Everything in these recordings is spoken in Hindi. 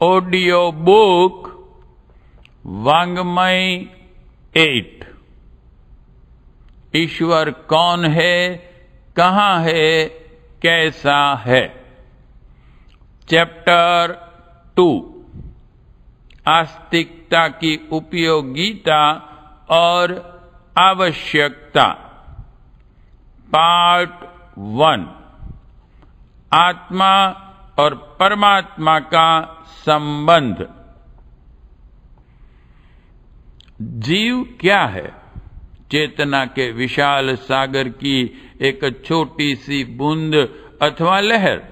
Audio book वांग्मय 8। ईश्वर कौन है, कहां है, कैसा है। चैप्टर 2 आस्तिकता की उपयोगिता और आवश्यकता। पार्ट 1 आत्मा और परमात्मा का संबंध। जीव क्या है? चेतना के विशाल सागर की एक छोटी सी बूंद अथवा लहर।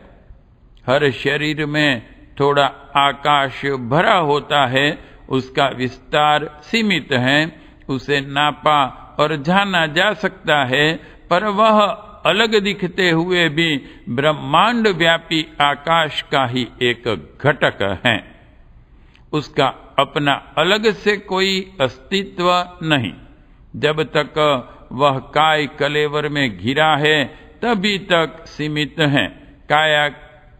हर शरीर में थोड़ा आकाश भरा होता है, उसका विस्तार सीमित है, उसे नापा और जाना जा सकता है, पर वह अलग दिखते हुए भी ब्रह्मांड व्यापी आकाश का ही एक घटक है। उसका अपना अलग से कोई अस्तित्व नहीं। जब तक वह काय कलेवर में घिरा है तभी तक सीमित है। काया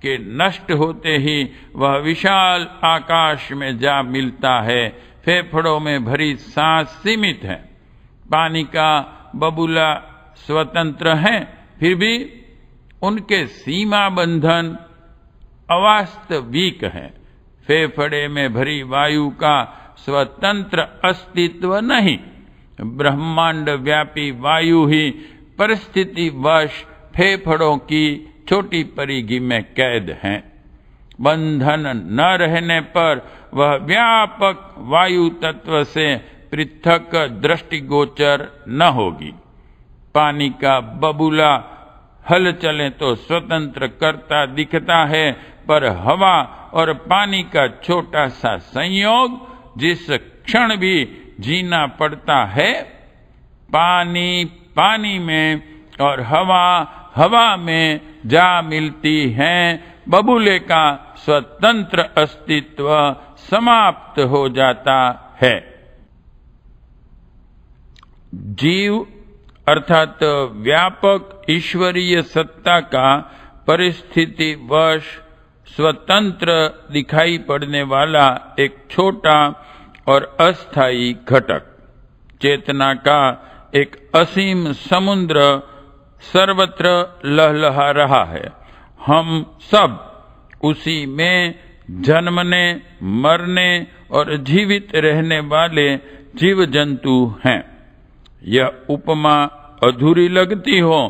के नष्ट होते ही वह विशाल आकाश में जा मिलता है। फेफड़ों में भरी सांस सीमित है। पानी का बबूला स्वतंत्र है, फिर भी उनके सीमा बंधन अवास्तविक है। फेफड़े में भरी वायु का स्वतंत्र अस्तित्व नहीं। ब्रह्मांड व्यापी वायु ही परिस्थितिवश फेफड़ों की छोटी परिधि में कैद है। बंधन न रहने पर वह व्यापक वायु तत्व से पृथक दृष्टिगोचर न होगी। पानी का बबूला हल चले तो स्वतंत्र करता दिखता है, पर हवा और पानी का छोटा सा संयोग जिस क्षण भी जीना पड़ता है, पानी पानी में और हवा हवा में जा मिलती है, बबूले का स्वतंत्र अस्तित्व समाप्त हो जाता है। जीव अर्थात व्यापक ईश्वरीय सत्ता का परिस्थितिवश स्वतंत्र दिखाई पड़ने वाला एक छोटा और अस्थायी घटक। चेतना का एक असीम समुद्र सर्वत्र लहलहा रहा है। हम सब उसी में जन्मने, मरने और जीवित रहने वाले जीव जंतु हैं। यह उपमा अधूरी लगती हो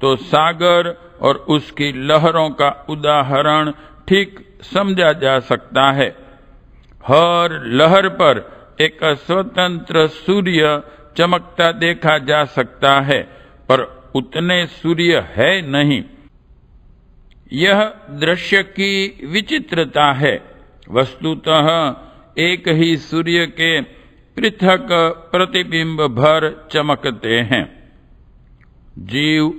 तो सागर और उसकी लहरों का उदाहरण ठीक समझा जा सकता है। हर लहर पर एक स्वतंत्र सूर्य चमकता देखा जा सकता है, पर उतने सूर्य है नहीं। यह दृश्य की विचित्रता है। वस्तुतः एक ही सूर्य के पृथक प्रतिबिंब भर चमकते हैं। जीव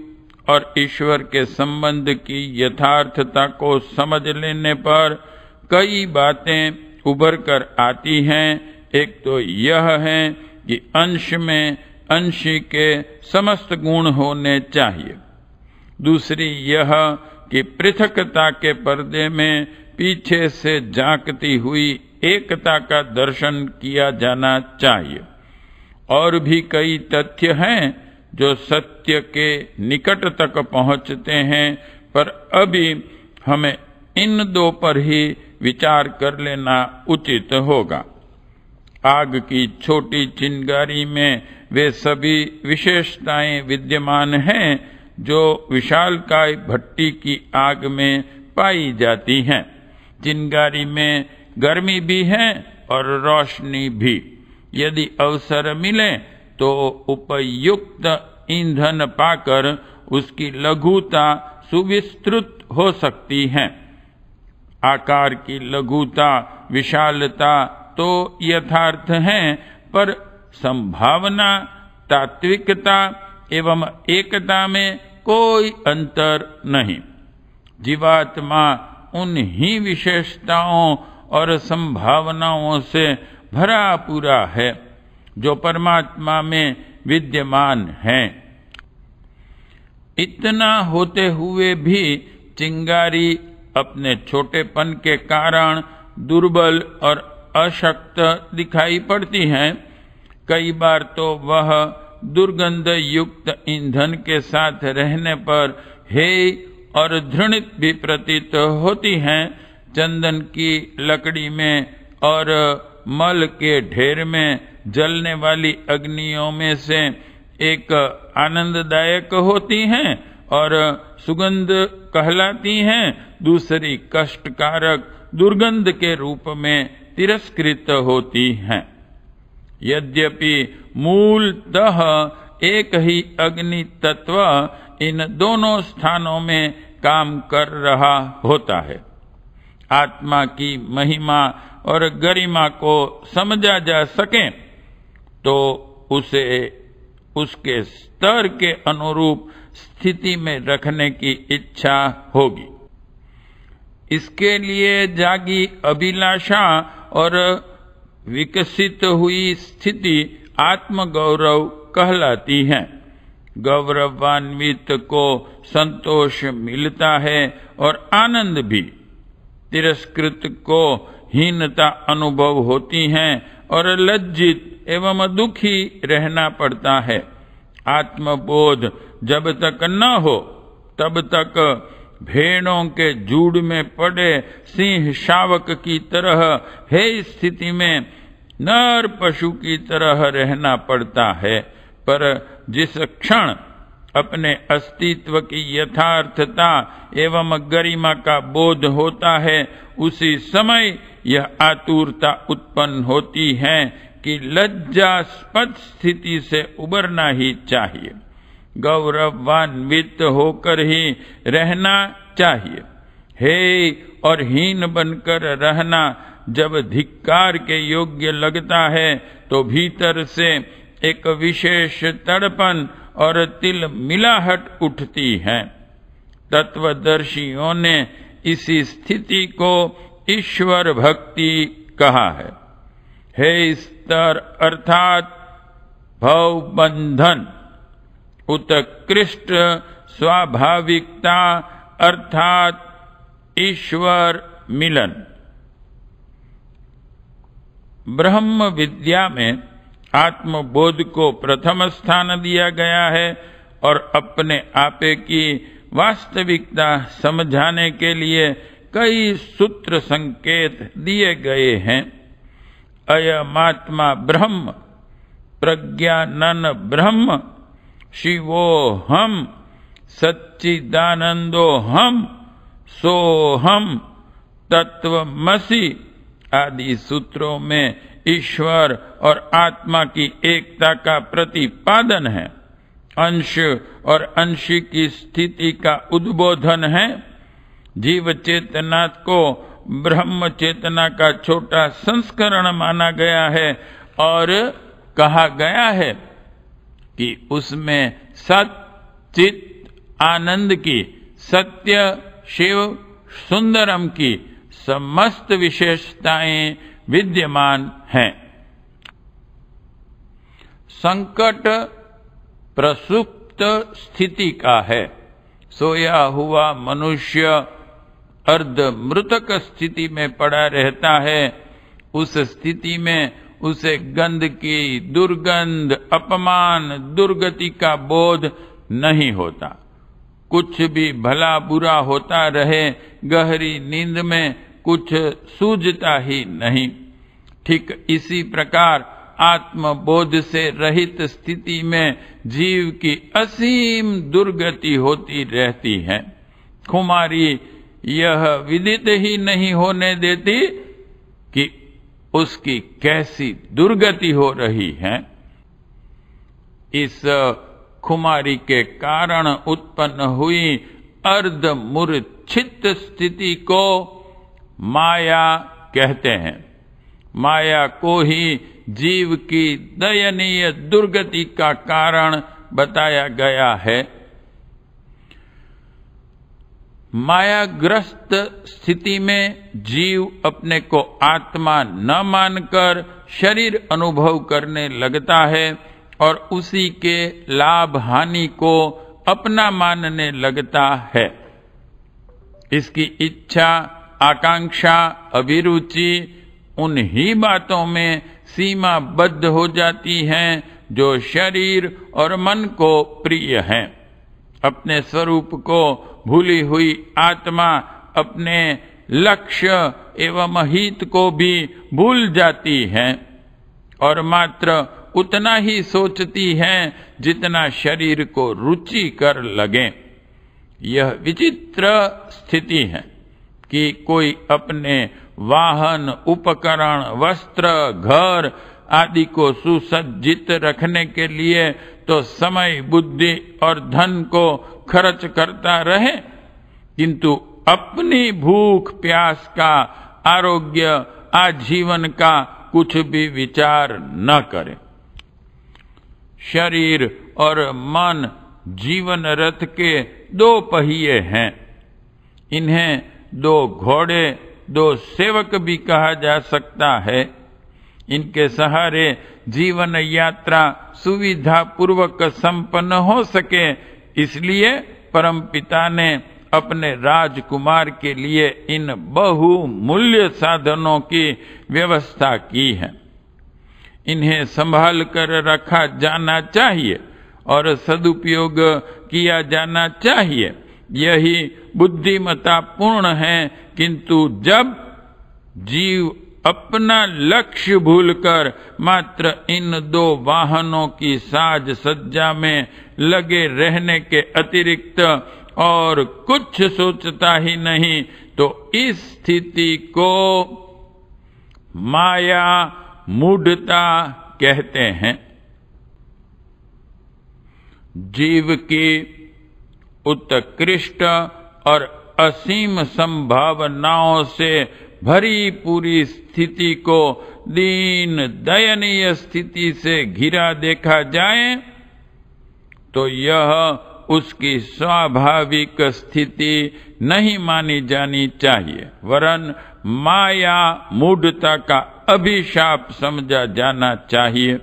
और ईश्वर के संबंध की यथार्थता को समझ लेने पर कई बातें उभर कर आती हैं। एक तो यह है कि अंश में अंशी के समस्त गुण होने चाहिए। दूसरी यह कि पृथकता के पर्दे में पीछे से झांकती हुई एकता का दर्शन किया जाना चाहिए। और भी कई तथ्य हैं जो सत्य के निकट तक पहुंचते हैं, पर अभी हमें इन दो पर ही विचार कर लेना उचित होगा। आग की छोटी चिंगारी में वे सभी विशेषताएं विद्यमान हैं जो विशालकाय भट्टी की आग में पाई जाती हैं। चिंगारी में गर्मी भी है और रोशनी भी। यदि अवसर मिले तो उपयुक्त ईंधन पाकर उसकी लघुता सुविस्तृत हो सकती है। आकार की लघुता, विशालता तो यथार्थ है, पर संभावना, तात्विकता एवं एकता में कोई अंतर नहीं। जीवात्मा उन्हीं विशेषताओं और संभावनाओं से भरा पूरा है जो परमात्मा में विद्यमान हैं। इतना होते हुए भी चिंगारी अपने छोटेपन के कारण दुर्बल और अशक्त दिखाई पड़ती हैं। कई बार तो वह दुर्गंध युक्त ईंधन के साथ रहने पर हेय और घृणित भी प्रतीत होती हैं। चंदन की लकड़ी में और मल के ढेर में जलने वाली अग्नियों में से एक आनंददायक होती हैं और सुगंध कहलाती हैं, दूसरी कष्टकारक दुर्गंध के रूप में तिरस्कृत होती हैं। यद्यपि मूलतः एक ही अग्नि तत्व इन दोनों स्थानों में काम कर रहा होता है। आत्मा की महिमा और गरिमा को समझा जा सके तो उसे उसके स्तर के अनुरूप स्थिति में रखने की इच्छा होगी। इसके लिए जागी अभिलाषा और विकसित हुई स्थिति आत्मगौरव कहलाती है। गौरवान्वित को संतोष मिलता है और आनंद भी। तिरस्कृत को हीनता अनुभव होती है और लज्जित एवं दुखी रहना पड़ता है। आत्मबोध जब तक न हो तब तक भेड़ों के झुंड में पड़े सिंह शावक की तरह है स्थिति में नर पशु की तरह रहना पड़ता है। पर जिस क्षण अपने अस्तित्व की यथार्थता एवं गरिमा का बोध होता है, उसी समय यह आतुरता उत्पन्न होती है कि लज्जास्पद स्थिति से उबरना ही चाहिए, गौरवान्वित होकर ही रहना चाहिए। हे और हीन बनकर रहना जब धिक्कार के योग्य लगता है तो भीतर से एक विशेष तड़पन और तिल मिलाहट उठती है। तत्वदर्शियों ने इसी स्थिति को ईश्वर भक्ति कहा है। हे स्तर अर्थात भवबंधन, उत्कृष्ट स्वाभाविकता अर्थात ईश्वर मिलन। ब्रह्म विद्या में आत्मबोध को प्रथम स्थान दिया गया है और अपने आपे की वास्तविकता समझाने के लिए कई सूत्र संकेत दिए गए हैं। अयमात्मा ब्रह्म, प्रज्ञानन ब्रह्म, शिवोहम, सच्चिदानंदोहम, सोहम, तत्वमसि आदि सूत्रों में ईश्वर और आत्मा की एकता का प्रतिपादन है। अंश और अंश की स्थिति का उद्बोधन है। जीव चेतना को ब्रह्म चेतना का छोटा संस्करण माना गया है और कहा गया है कि उसमें सत चित आनंद की, सत्य शिव सुंदरम की समस्त विशेषताएं विद्यमान हैं। संकट प्रसुप्त स्थिति का है। सोया हुआ मनुष्य अर्ध मृतक स्थिति में पड़ा रहता है। उस स्थिति में उसे गंध की दुर्गंध, अपमान, दुर्गति का बोध नहीं होता। कुछ भी भला बुरा होता रहे, गहरी नींद में कुछ सूझता ही नहीं। ठीक इसी प्रकार आत्मबोध से रहित स्थिति में जीव की असीम दुर्गति होती रहती है। खुमारी यह विदित ही नहीं होने देती कि उसकी कैसी दुर्गति हो रही है। इस खुमारी के कारण उत्पन्न हुई अर्धमूर्छित स्थिति को माया कहते हैं। माया को ही जीव की दयनीय दुर्गति का कारण बताया गया है। मायाग्रस्त स्थिति में जीव अपने को आत्मा न मानकर शरीर अनुभव करने लगता है और उसी के लाभ हानि को अपना मानने लगता है। इसकी इच्छा आकांक्षा, अभिरुचि उन्हीं बातों में सीमाबद्ध हो जाती हैं जो शरीर और मन को प्रिय हैं। अपने स्वरूप को भूली हुई आत्मा अपने लक्ष्य एवं हित को भी भूल जाती है और मात्र उतना ही सोचती है जितना शरीर को रुचिकर लगे। यह विचित्र स्थिति है कि कोई अपने वाहन, उपकरण, वस्त्र, घर आदि को सुसज्जित रखने के लिए तो समय, बुद्धि और धन को खर्च करता रहे, किंतु अपनी भूख प्यास का, आरोग्य, आजीवन का कुछ भी विचार न करे। शरीर और मन जीवन रथ के दो पहिए हैं। इन्हें दो घोड़े, दो सेवक भी कहा जा सकता है। इनके सहारे जीवन यात्रा सुविधा पूर्वक संपन्न हो सके, इसलिए परमपिता ने अपने राजकुमार के लिए इन बहुमूल्य साधनों की व्यवस्था की है। इन्हें संभाल कर रखा जाना चाहिए और सदुपयोग किया जाना चाहिए। यही बुद्धिमत्ता पूर्ण है, किंतु जब जीव अपना लक्ष्य भूलकर मात्र इन दो वाहनों की साज सज्जा में लगे रहने के अतिरिक्त और कुछ सोचता ही नहीं, तो इस स्थिति को माया मूढ़ता कहते हैं। जीव की उत्कृष्ट और असीम संभावनाओं से भरी पूरी स्थिति को दीन दयनीय स्थिति से घिरा देखा जाए तो यह उसकी स्वाभाविक स्थिति नहीं मानी जानी चाहिए, वरन माया मूढ़ता का अभिशाप समझा जाना चाहिए।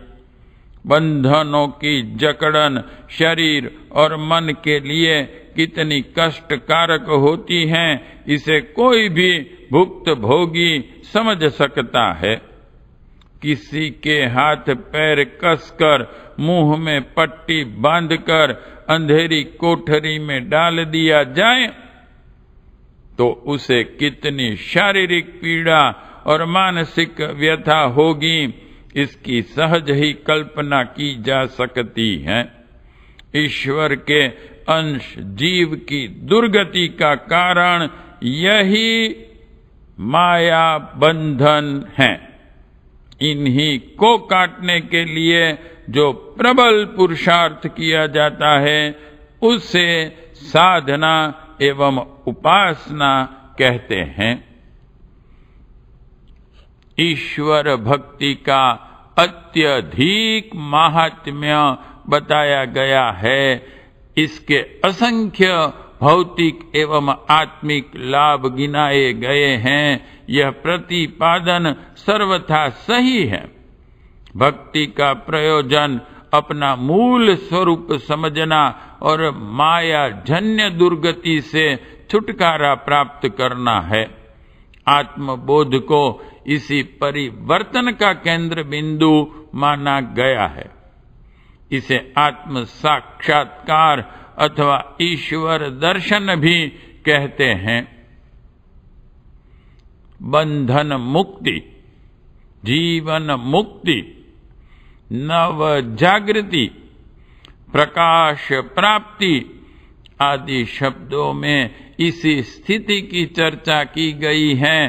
बंधनों की जकड़न शरीर और मन के लिए कितनी कष्टकारक होती है, इसे कोई भी भुक्त भोगी समझ सकता है। किसी के हाथ पैर कसकर, मुंह में पट्टी बांधकर अंधेरी कोठरी में डाल दिया जाए तो उसे कितनी शारीरिक पीड़ा और मानसिक व्यथा होगी, इसकी सहज ही कल्पना की जा सकती है। ईश्वर के अंश जीव की दुर्गति का कारण यही माया बंधन है। इन्हीं को काटने के लिए जो प्रबल पुरुषार्थ किया जाता है, उसे साधना एवं उपासना कहते हैं। ईश्वर भक्ति का अत्यधिक महात्म्य बताया गया है। इसके असंख्य भौतिक एवं आत्मिक लाभ गिनाए गए हैं। यह प्रतिपादन सर्वथा सही है। भक्ति का प्रयोजन अपना मूल स्वरूप समझना और माया जन्य दुर्गति से छुटकारा प्राप्त करना है। आत्मबोध को इसी परिवर्तन का केंद्र बिंदु माना गया है। इसे आत्म साक्षात्कार अथवा ईश्वर दर्शन भी कहते हैं। बंधन मुक्ति, जीवन मुक्ति, नव जागृति, प्रकाश प्राप्ति आदि शब्दों में इसी स्थिति की चर्चा की गई है।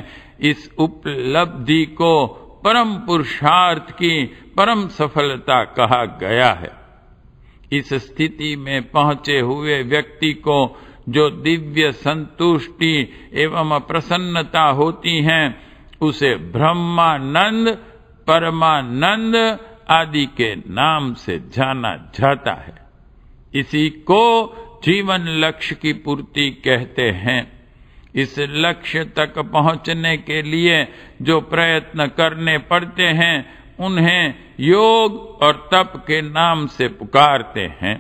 इस उपलब्धि को परम पुरुषार्थ की परम सफलता कहा गया है। इस स्थिति में पहुंचे हुए व्यक्ति को जो दिव्य संतुष्टि एवं प्रसन्नता होती है, उसे ब्रह्मानंद, परमानंद आदि के नाम से जाना जाता है। इसी को जीवन लक्ष्य की पूर्ति कहते हैं। इस लक्ष्य तक पहुंचने के लिए जो प्रयत्न करने पड़ते हैं, उन्हें योग और तप के नाम से पुकारते हैं।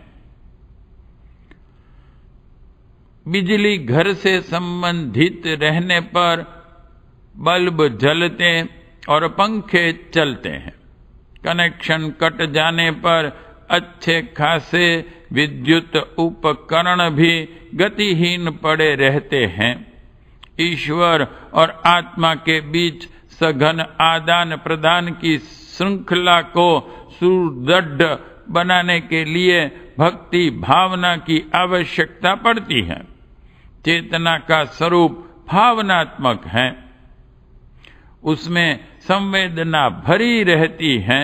बिजली घर से संबंधित रहने पर बल्ब जलते और पंखे चलते हैं। कनेक्शन कट जाने पर अच्छे खासे विद्युत उपकरण भी गतिहीन पड़े रहते हैं। ईश्वर और आत्मा के बीच सघन आदान प्रदान की श्रृंखला को सुदृढ़ बनाने के लिए भक्ति भावना की आवश्यकता पड़ती है। चेतना का स्वरूप भावनात्मक है, उसमें संवेदना भरी रहती है।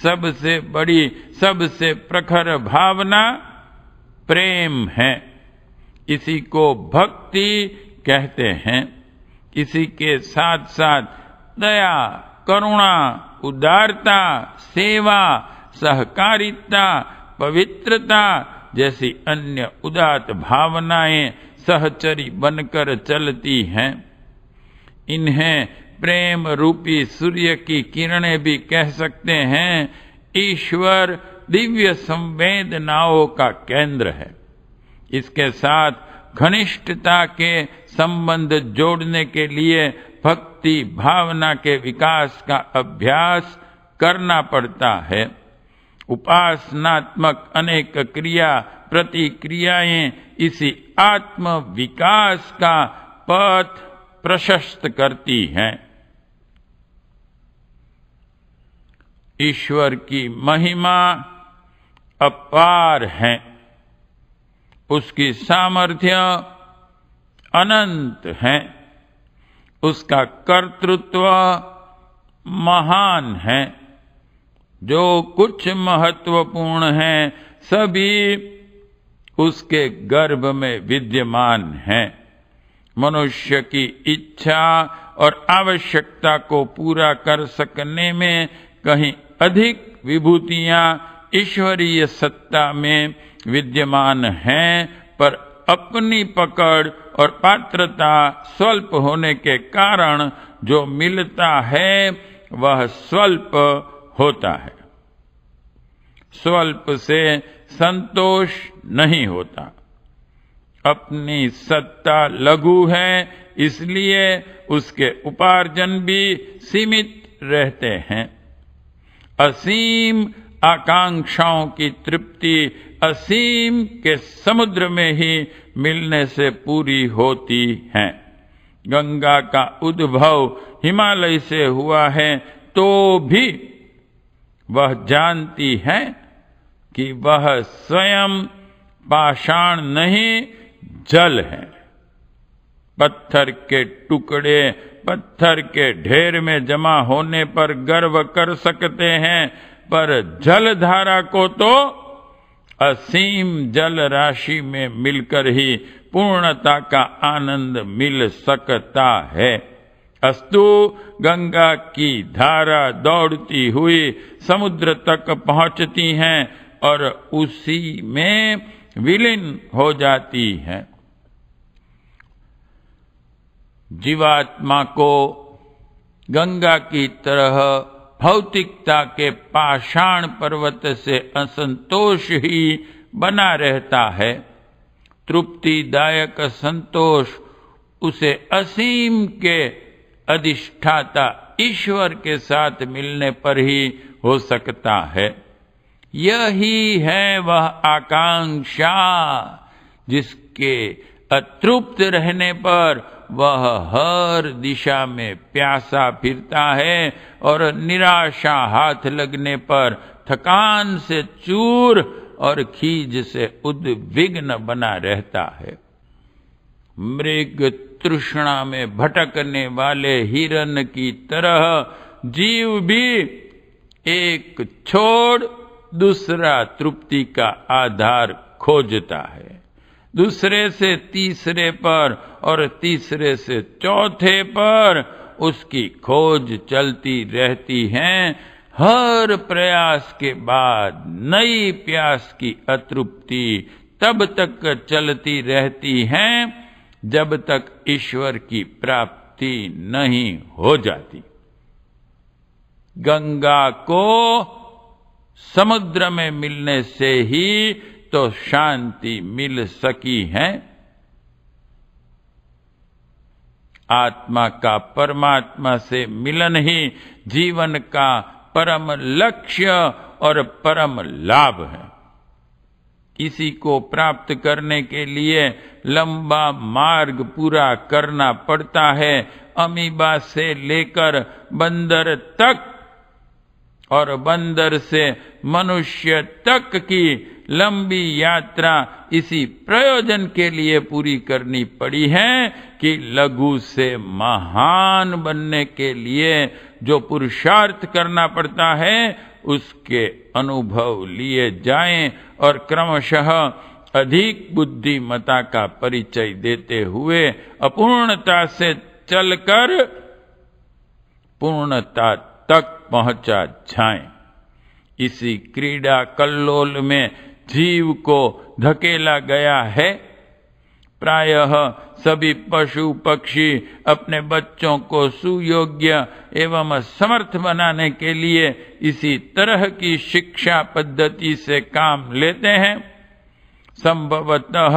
सबसे बड़ी, सबसे प्रखर भावना प्रेम है। इसी को भक्ति कहते हैं। इसी के साथ साथ दया, करुणा, उदारता, सेवा, सहकारिता, पवित्रता जैसी अन्य उदात्त भावनाएं सहचरी बनकर चलती हैं। इन्हें प्रेम रूपी सूर्य की किरणें भी कह सकते हैं। ईश्वर दिव्य संवेदनाओं का केंद्र है। इसके साथ घनिष्ठता के संबंध जोड़ने के लिए भक्ति भावना के विकास का अभ्यास करना पड़ता है। उपासनात्मक अनेक क्रिया प्रतिक्रियाएं इसी आत्म विकास का पथ प्रशस्त करती हैं। ईश्वर की महिमा अपार है, उसकी सामर्थ्य अनंत है, उसका कर्तृत्व महान है। जो कुछ महत्वपूर्ण है सभी उसके गर्भ में विद्यमान है। मनुष्य की इच्छा और आवश्यकता को पूरा कर सकने में कहीं अधिक विभूतियां ईश्वरीय सत्ता में विद्यमान हैं, पर अपनी पकड़ और पात्रता स्वल्प होने के कारण जो मिलता है वह स्वल्प होता है। स्वल्प से संतोष नहीं होता। अपनी सत्ता लघु है, इसलिए उसके उपार्जन भी सीमित रहते हैं। असीम आकांक्षाओं की तृप्ति असीम के समुद्र में ही मिलने से पूरी होती है। गंगा का उद्भव हिमालय से हुआ है, तो भी वह जानती है कि वह स्वयं पाषाण नहीं, जल है। पत्थर के टुकड़े पत्थर के ढेर में जमा होने पर गर्व कर सकते हैं, पर जलधारा को तो असीम जल राशि में मिलकर ही पूर्णता का आनंद मिल सकता है। अस्तु गंगा की धारा दौड़ती हुई समुद्र तक पहुंचती हैं और उसी में विलीन हो जाती है। जीवात्मा को गंगा की तरह भौतिकता के पाषाण पर्वत से असंतोष ही बना रहता है। तृप्तिदायक संतोष उसे असीम के अधिष्ठाता ईश्वर के साथ मिलने पर ही हो सकता है। यही है वह आकांक्षा जिसके अतृप्त रहने पर वह हर दिशा में प्यासा फिरता है और निराशा हाथ लगने पर थकान से चूर और खीज से उद्विग्न बना रहता है। मृग तृष्णा में भटकने वाले हिरन की तरह जीव भी एक छोड़ दूसरा तृप्ति का आधार खोजता है। दूसरे से तीसरे पर और तीसरे से चौथे पर उसकी खोज चलती रहती है। हर प्रयास के बाद नई प्यास की अतृप्ति तब तक चलती रहती है जब तक ईश्वर की प्राप्ति नहीं हो जाती। गंगा को समुद्र में मिलने से ही तो शांति मिल सकी है। आत्मा का परमात्मा से मिलन ही जीवन का परम लक्ष्य और परम लाभ है। इसी को प्राप्त करने के लिए लंबा मार्ग पूरा करना पड़ता है, अमीबा से लेकर बंदर तक और बंदर से मनुष्य तक की लंबी यात्रा इसी प्रयोजन के लिए पूरी करनी पड़ी है कि लघु से महान बनने के लिए जो पुरुषार्थ करना पड़ता है उसके अनुभव लिए जाएं और क्रमशः अधिक बुद्धिमता का परिचय देते हुए अपूर्णता से चलकर पूर्णता तक पहुंचा जाएं। इसी क्रीड़ा कल्लोल में जीव को धकेला गया है। प्रायः सभी पशु पक्षी अपने बच्चों को सुयोग्य एवं समर्थ बनाने के लिए इसी तरह की शिक्षा पद्धति से काम लेते हैं। संभवतः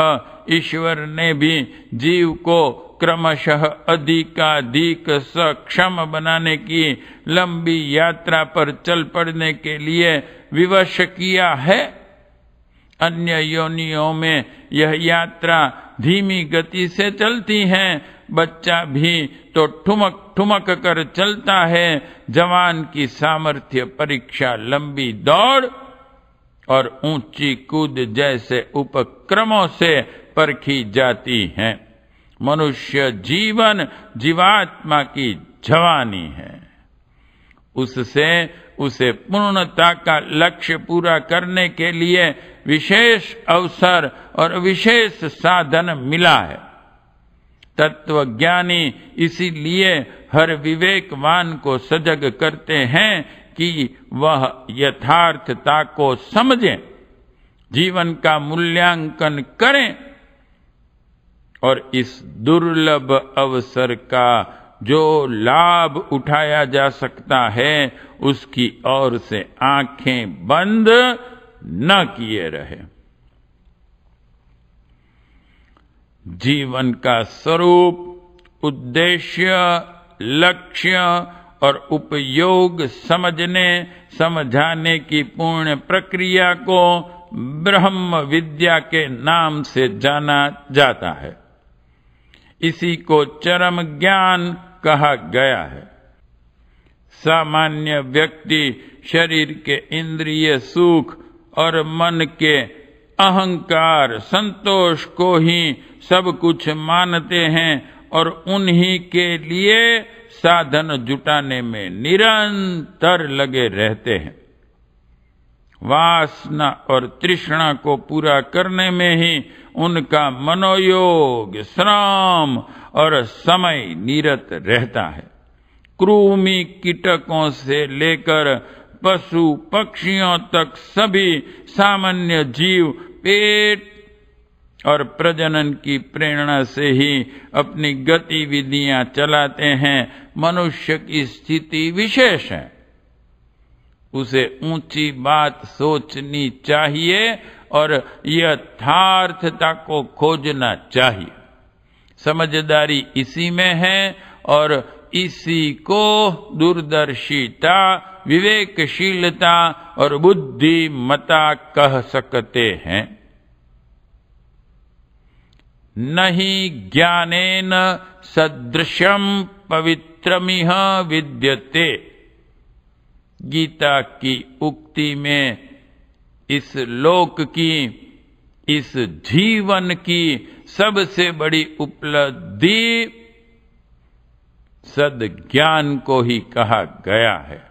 ईश्वर ने भी जीव को क्रमशः अधिकाधिक सक्षम बनाने की लंबी यात्रा पर चल पड़ने के लिए विवश किया है। अन्य योनियों में यह यात्रा धीमी गति से चलती है। बच्चा भी तो ठुमक ठुमक कर चलता है। जवान की सामर्थ्य परीक्षा लंबी दौड़ और ऊंची कूद जैसे उपक्रमों से परखी जाती है। मनुष्य जीवन जीवात्मा की जवानी है। उससे उसे पूर्णता का लक्ष्य पूरा करने के लिए विशेष अवसर और विशेष साधन मिला है। तत्वज्ञानी इसीलिए हर विवेकवान को सजग करते हैं कि वह यथार्थता को समझें, जीवन का मूल्यांकन करें और इस दुर्लभ अवसर का जो लाभ उठाया जा सकता है उसकी ओर से आंखें बंद न किए रहे। जीवन का स्वरूप, उद्देश्य, लक्ष्य और उपयोग समझने समझाने की पूर्ण प्रक्रिया को ब्रह्म विद्या के नाम से जाना जाता है। इसी को चरम ज्ञान कहा गया है। सामान्य व्यक्ति शरीर के इंद्रिय सुख और मन के अहंकार संतोष को ही सब कुछ मानते हैं और उन्हीं के लिए साधन जुटाने में निरंतर लगे रहते हैं। वासना और तृष्णा को पूरा करने में ही उनका मनोयोग, श्रम और समय निरत रहता है। कृमि कीटकों से लेकर पशु पक्षियों तक सभी सामान्य जीव पेट और प्रजनन की प्रेरणा से ही अपनी गतिविधियां चलाते हैं। मनुष्य की स्थिति विशेष है। उसे ऊंची बात सोचनी चाहिए और यथार्थता को खोजना चाहिए। समझदारी इसी में है और इसी को दूरदर्शिता, विवेकशीलता और बुद्धिमता कह सकते हैं। नहि ज्ञानेन सदृशम पवित्रमिह विद्यते। गीता की उक्ति में इस लोक की, इस जीवन की सबसे बड़ी उपलब्धि सद्ज्ञान को ही कहा गया है।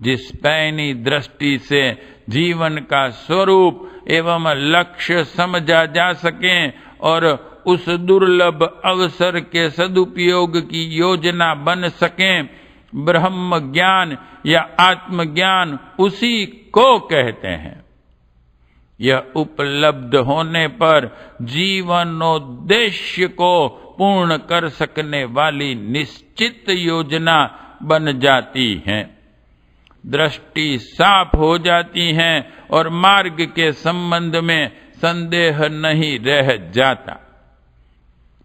जिस पैनी दृष्टि से जीवन का स्वरूप एवं लक्ष्य समझा जा सके और उस दुर्लभ अवसर के सदुपयोग की योजना बन सके, ब्रह्म ज्ञान या आत्मज्ञान उसी को कहते हैं। यह उपलब्ध होने पर जीवनोद्देश्य को पूर्ण कर सकने वाली निश्चित योजना बन जाती है। दृष्टि साफ हो जाती है और मार्ग के संबंध में संदेह नहीं रह जाता।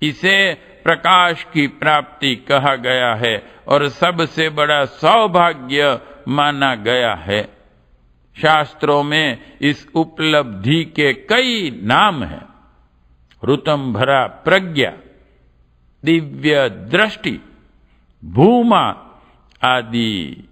इसे प्रकाश की प्राप्ति कहा गया है और सबसे बड़ा सौभाग्य माना गया है। शास्त्रों में इस उपलब्धि के कई नाम हैं। ऋतंभरा प्रज्ञा, दिव्य दृष्टि, भूमा आदि।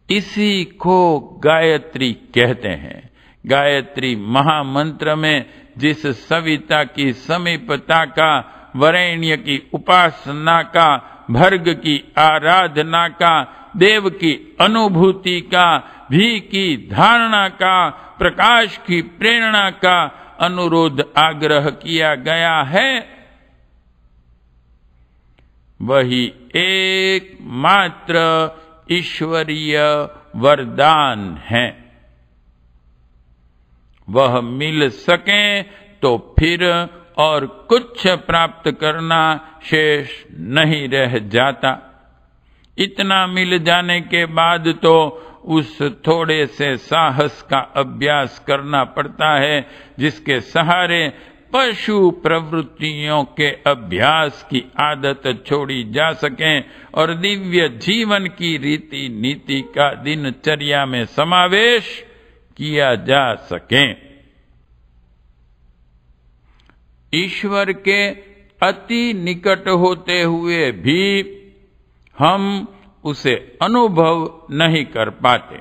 इसी को गायत्री कहते हैं। गायत्री महामंत्र में जिस सविता की समीपता का, वरेण्य की उपासना का, भर्ग की आराधना का, देव की अनुभूति का, भी की धारणा का, प्रकाश की प्रेरणा का अनुरोध आग्रह किया गया है, वही एकमात्र ईश्वरीय वरदान है। वह मिल सके तो फिर और कुछ प्राप्त करना शेष नहीं रह जाता। इतना मिल जाने के बाद तो उस थोड़े से साहस का अभ्यास करना पड़ता है जिसके सहारे पशु प्रवृत्तियों के अभ्यास की आदत छोड़ी जा सके और दिव्य जीवन की रीति नीति का दिनचर्या में समावेश किया जा सके। ईश्वर के अति निकट होते हुए भी हम उसे अनुभव नहीं कर पाते।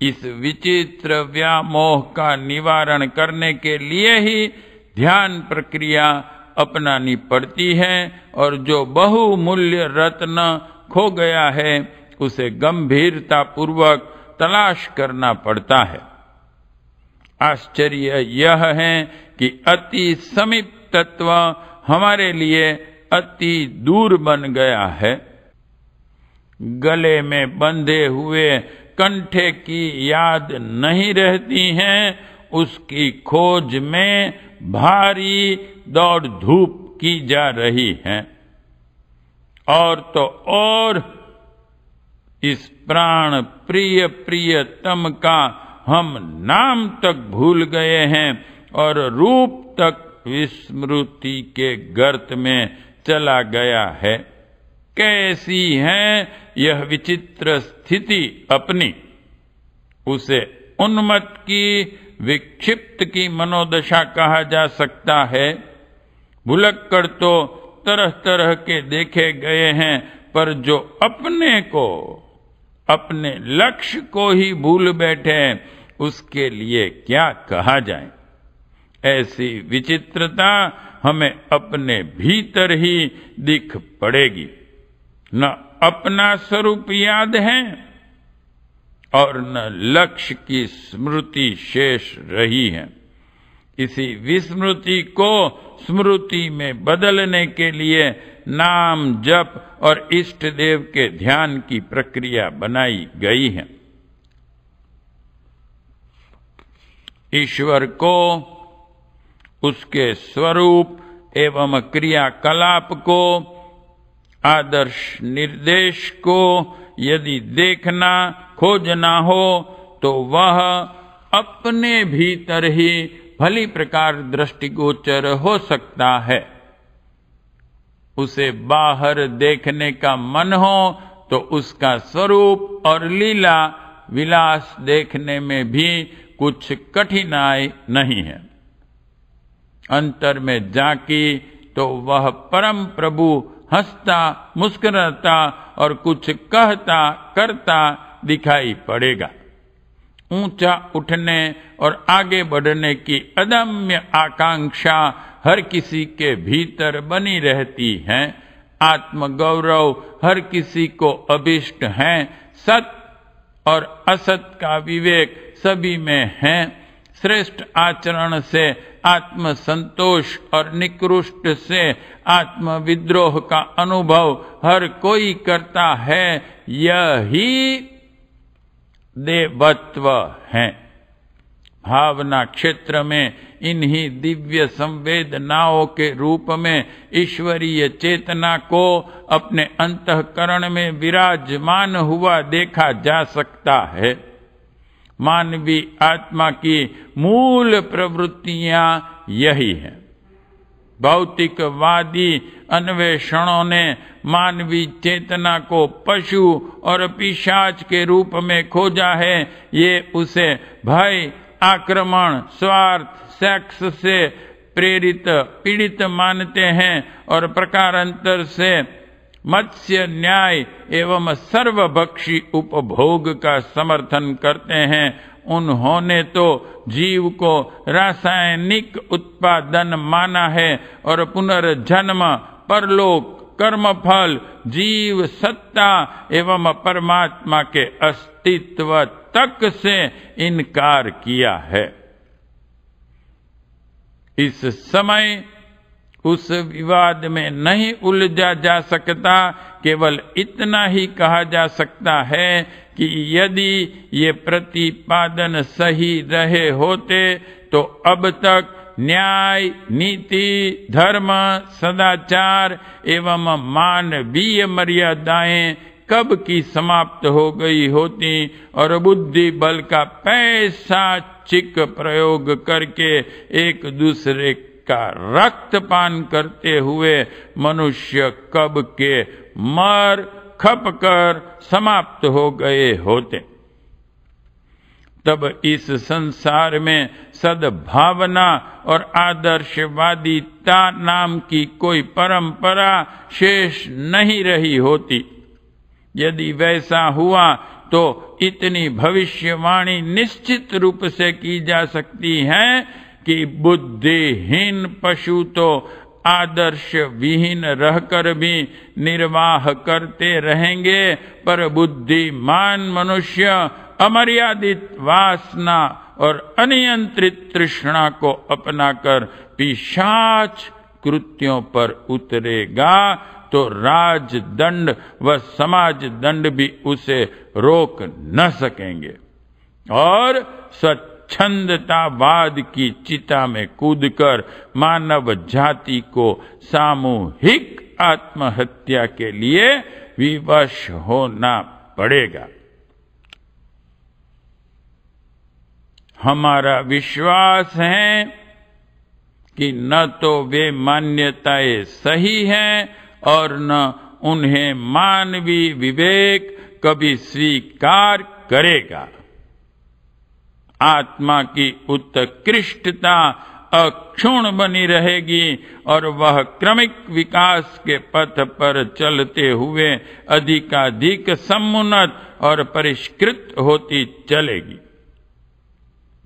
इस विचित्र व्यामोह का निवारण करने के लिए ही ध्यान प्रक्रिया अपनानी पड़ती है और जो बहुमूल्य रत्न खो गया है उसे गंभीरता पूर्वक तलाश करना पड़ता है। आश्चर्य यह है कि अति समीप तत्व हमारे लिए अति दूर बन गया है। गले में बंधे हुए कंठे की याद नहीं रहती है, उसकी खोज में भारी दौड़ धूप की जा रही है। और तो और इस प्राण प्रिय प्रियतम का हम नाम तक भूल गए हैं और रूप तक विस्मृति के गर्त में चला गया है। कैसी है यह विचित्र स्थिति अपनी। उसे उन्मत्त की, विक्षिप्त की मनोदशा कहा जा सकता है। भुलक्कड़ तो तरह तरह के देखे गए हैं, पर जो अपने को, अपने लक्ष्य को ही भूल बैठे, उसके लिए क्या कहा जाए। ऐसी विचित्रता हमें अपने भीतर ही दिख पड़ेगी। न अपना स्वरूप याद है और न लक्ष्य की स्मृति शेष रही है। इसी विस्मृति को स्मृति में बदलने के लिए नाम जप और इष्ट देव के ध्यान की प्रक्रिया बनाई गई है। ईश्वर को, उसके स्वरूप एवं क्रियाकलाप को, आदर्श निर्देश को यदि देखना, खोजना हो तो वह अपने भीतर ही भली प्रकार दृष्टिगोचर हो सकता है। उसे बाहर देखने का मन हो तो उसका स्वरूप और लीला विलास देखने में भी कुछ कठिनाई नहीं है। अंतर में जाकी तो वह परम प्रभु हंसता, मुस्कुराता और कुछ कहता करता दिखाई पड़ेगा। ऊंचा उठने और आगे बढ़ने की अदम्य आकांक्षा हर किसी के भीतर बनी रहती है। आत्मगौरव हर किसी को अभिष्ट है। सत और असत का विवेक सभी में है। श्रेष्ठ आचरण से आत्म संतोष और निकृष्ट से आत्म विद्रोह का अनुभव हर कोई करता है। यही देवत्व है। भावना क्षेत्र में इन्हीं दिव्य संवेदनाओं के रूप में ईश्वरीय चेतना को अपने अंतःकरण में विराजमान हुआ देखा जा सकता है। मानवीय आत्मा की मूल प्रवृत्तियां यही हैं। भौतिकवादी अन्वेषणों ने मानवीय चेतना को पशु और पिशाच के रूप में खोजा है। ये उसे भय, आक्रमण, स्वार्थ, सेक्स से प्रेरित पीड़ित मानते हैं और प्रकारांतर से मत्स्य न्याय एवं सर्वभक्षी उपभोग का समर्थन करते हैं। उन्होंने तो जीव को रासायनिक उत्पादन माना है और पुनर्जन्म, परलोक, कर्मफल, जीव सत्ता एवं परमात्मा के अस्तित्व तक से इनकार किया है। इस समय उस विवाद में नहीं उलझा जा सकता। केवल इतना ही कहा जा सकता है कि यदि ये प्रतिपादन सही रहे होते तो अब तक न्याय, नीति, धर्म, सदाचार एवं मानवीय मर्यादाएं कब की समाप्त हो गई होती और बुद्धि बल का पैशाचिक प्रयोग करके एक दूसरे का रक्तपान करते हुए मनुष्य कब के मर खप कर समाप्त हो गए होते। तब इस संसार में सद्भावना और आदर्शवादिता नाम की कोई परंपरा शेष नहीं रही होती। यदि वैसा हुआ तो इतनी भविष्यवाणी निश्चित रूप से की जा सकती है कि बुद्धिहीन पशु तो आदर्श विहीन रहकर भी निर्वाह करते रहेंगे, पर बुद्धिमान मनुष्य अमर्यादित वासना और अनियंत्रित तृष्णा को अपनाकर पिशाच कृत्यों पर उतरेगा तो राजदंड व समाज दंड भी उसे रोक न सकेंगे और स्वच्छंदतावाद की चिता में कूदकर मानव जाति को सामूहिक आत्महत्या के लिए विवश होना पड़ेगा। हमारा विश्वास है कि न तो वे मान्यताएं सही हैं और न उन्हें मानवीय विवेक कभी स्वीकार करेगा। आत्मा की उत्कृष्टता अक्षुण्ण बनी रहेगी और वह क्रमिक विकास के पथ पर चलते हुए अधिकाधिक समुन्नत और परिष्कृत होती चलेगी।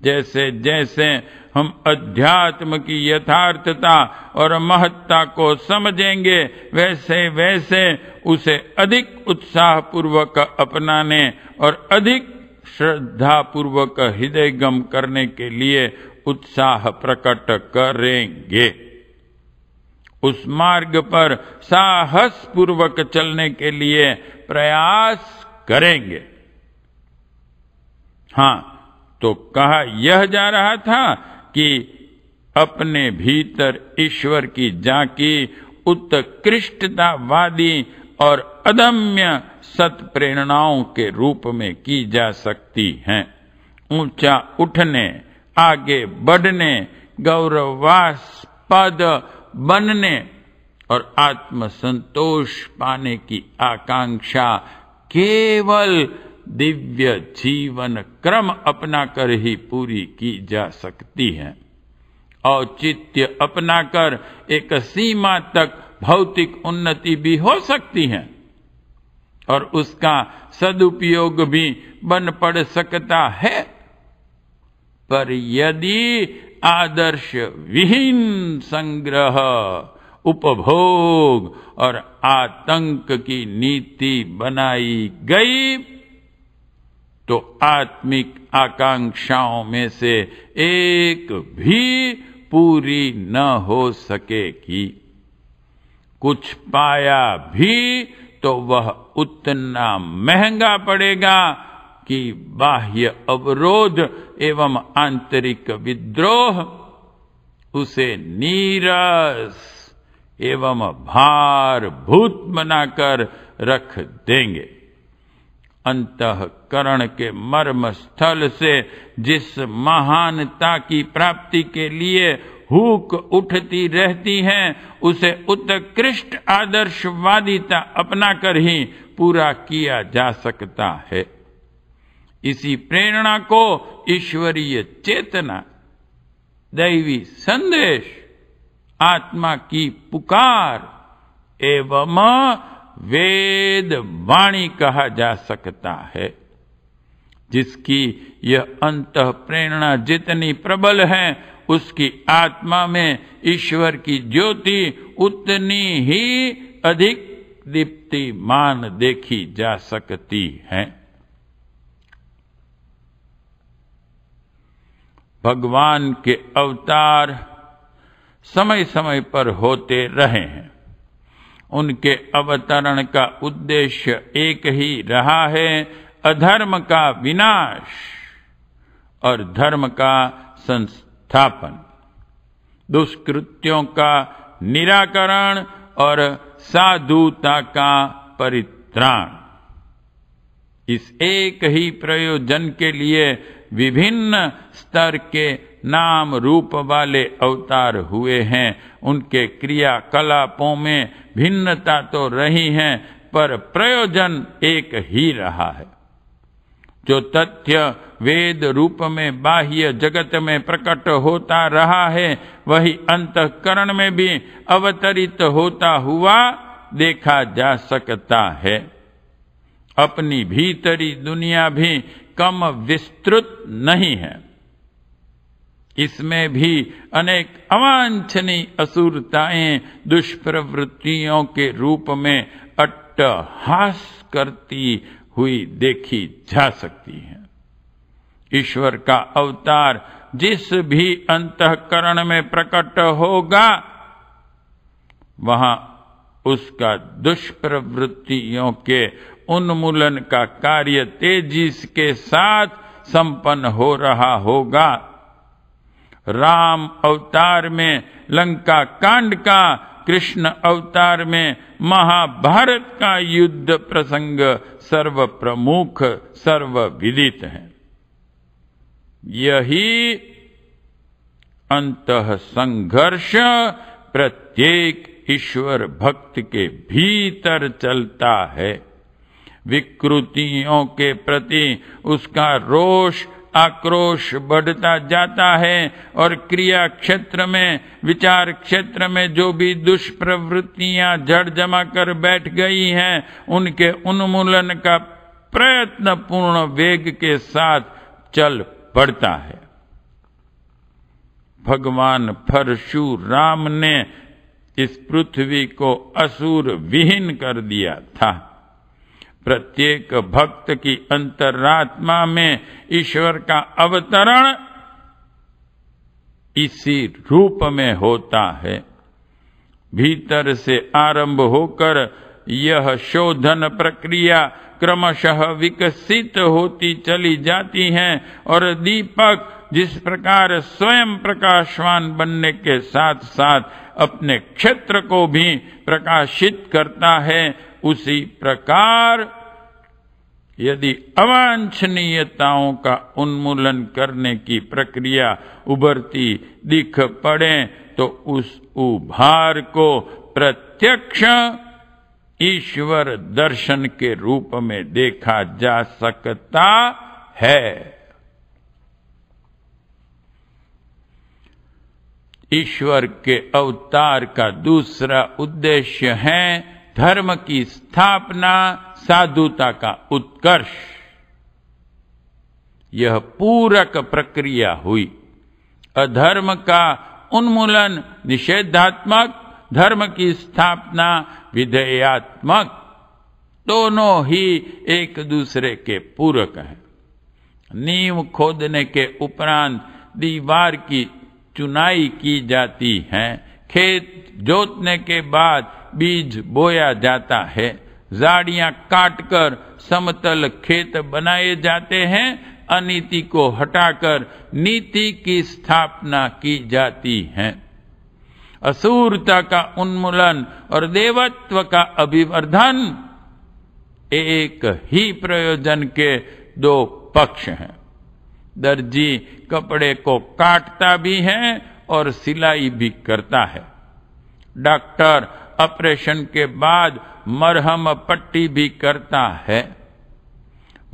जैसे जैसे हम अध्यात्म की यथार्थता और महत्ता को समझेंगे, वैसे वैसे उसे अधिक उत्साहपूर्वक अपनाने और अधिक श्रद्धापूर्वक हृदयगम करने के लिए उत्साह प्रकट करेंगे। उस मार्ग पर साहस पूर्वक चलने के लिए प्रयास करेंगे। हाँ, तो कहा यह जा रहा था कि अपने भीतर ईश्वर की झांकी उत्कृष्टतावादी और अदम्य सत्प्रेरणाओं के रूप में की जा सकती हैं। ऊंचा उठने, आगे बढ़ने, गौरवास्पद बनने और आत्मसंतोष पाने की आकांक्षा केवल दिव्य जीवन क्रम अपनाकर ही पूरी की जा सकती है। औचित्य अपनाकर एक सीमा तक भौतिक उन्नति भी हो सकती है और उसका सदुपयोग भी बन पड़ सकता है, पर यदि आदर्श विहीन संग्रह, उपभोग और आतंक की नीति बनाई गई तो आत्मिक आकांक्षाओं में से एक भी पूरी न हो सकेगी। कुछ पाया भी तो वह उतना महंगा पड़ेगा कि बाह्य अवरोध एवं आंतरिक विद्रोह उसे नीरस एवं भारभूत बनाकर रख देंगे। अंतःकरण के मर्म स्थल से जिस महानता की प्राप्ति के लिए हुक उठती रहती हैं, उसे उत्कृष्ट आदर्शवादिता अपनाकर ही पूरा किया जा सकता है। इसी प्रेरणा को ईश्वरीय चेतना, दैवी संदेश, आत्मा की पुकार एवं वेद वाणी कहा जा सकता है, जिसकी यह अंतः प्रेरणा जितनी प्रबल है, उसकी आत्मा में ईश्वर की ज्योति उतनी ही अधिक दीप्तिमान देखी जा सकती है। भगवान के अवतार समय समय पर होते रहे हैं। उनके अवतरण का उद्देश्य एक ही रहा है, अधर्म का विनाश और धर्म का संस्थापन, दुष्कृत्यों का निराकरण और साधुता का परित्राण। इस एक ही प्रयोजन के लिए विभिन्न स्तर के नाम रूप वाले अवतार हुए हैं। उनके क्रियाकलापों में भिन्नता तो रही है, पर प्रयोजन एक ही रहा है। जो तथ्य वेद रूप में बाह्य जगत में प्रकट होता रहा है, वही अंतःकरण में भी अवतरित होता हुआ देखा जा सकता है। अपनी भीतरी दुनिया भी कम विस्तृत नहीं है। इसमें भी अनेक अवांछनीय असुरताएं दुष्प्रवृत्तियों के रूप में अट्टहास करती हुई देखी जा सकती है। ईश्वर का अवतार जिस भी अंतःकरण में प्रकट होगा, वहां उसका दुष्प्रवृत्तियों के उन्मूलन का कार्य तेजी के साथ संपन्न हो रहा होगा। राम अवतार में लंका कांड का, कृष्ण अवतार में महाभारत का युद्ध प्रसंग सर्व प्रमुख, सर्व विदित है। यही अंतः संघर्ष प्रत्येक ईश्वर भक्त के भीतर चलता है। विकृतियों के प्रति उसका रोष, आक्रोश बढ़ता जाता है और क्रिया क्षेत्र में, विचार क्षेत्र में जो भी दुष्प्रवृत्तियां जड़ जमा कर बैठ गई हैं, उनके उन्मूलन का प्रयत्न पूर्ण वेग के साथ चल पड़ता है। भगवान परशुराम ने इस पृथ्वी को असुर विहीन कर दिया था। प्रत्येक भक्त की अंतरात्मा में ईश्वर का अवतरण इसी रूप में होता है। भीतर से आरंभ होकर यह शोधन प्रक्रिया क्रमशः विकसित होती चली जाती है और दीपक जिस प्रकार स्वयं प्रकाशवान बनने के साथ साथ अपने क्षेत्र को भी प्रकाशित करता है, उसी प्रकार यदि अवांछनीयताओं का उन्मूलन करने की प्रक्रिया उभरती दिख पड़े, तो उस उभार को प्रत्यक्ष ईश्वर दर्शन के रूप में देखा जा सकता है। ईश्वर के अवतार का दूसरा उद्देश्य है धर्म की स्थापना, साधुता का उत्कर्ष। यह पूरक प्रक्रिया हुई। अधर्म का उन्मूलन निषेधात्मक, धर्म की स्थापना विधेयात्मक, दोनों ही एक दूसरे के पूरक हैं। नींव खोदने के उपरांत दीवार की चुनाई की जाती है। खेत जोतने के बाद बीज बोया जाता है। झाड़ियां काटकर समतल खेत बनाए जाते हैं। अनीति को हटाकर नीति की स्थापना की जाती है। असुरता का उन्मूलन और देवत्व का अभिवर्धन एक ही प्रयोजन के दो पक्ष हैं। दर्जी कपड़े को काटता भी है और सिलाई भी करता है। डॉक्टर ऑपरेशन के बाद मरहम पट्टी भी करता है।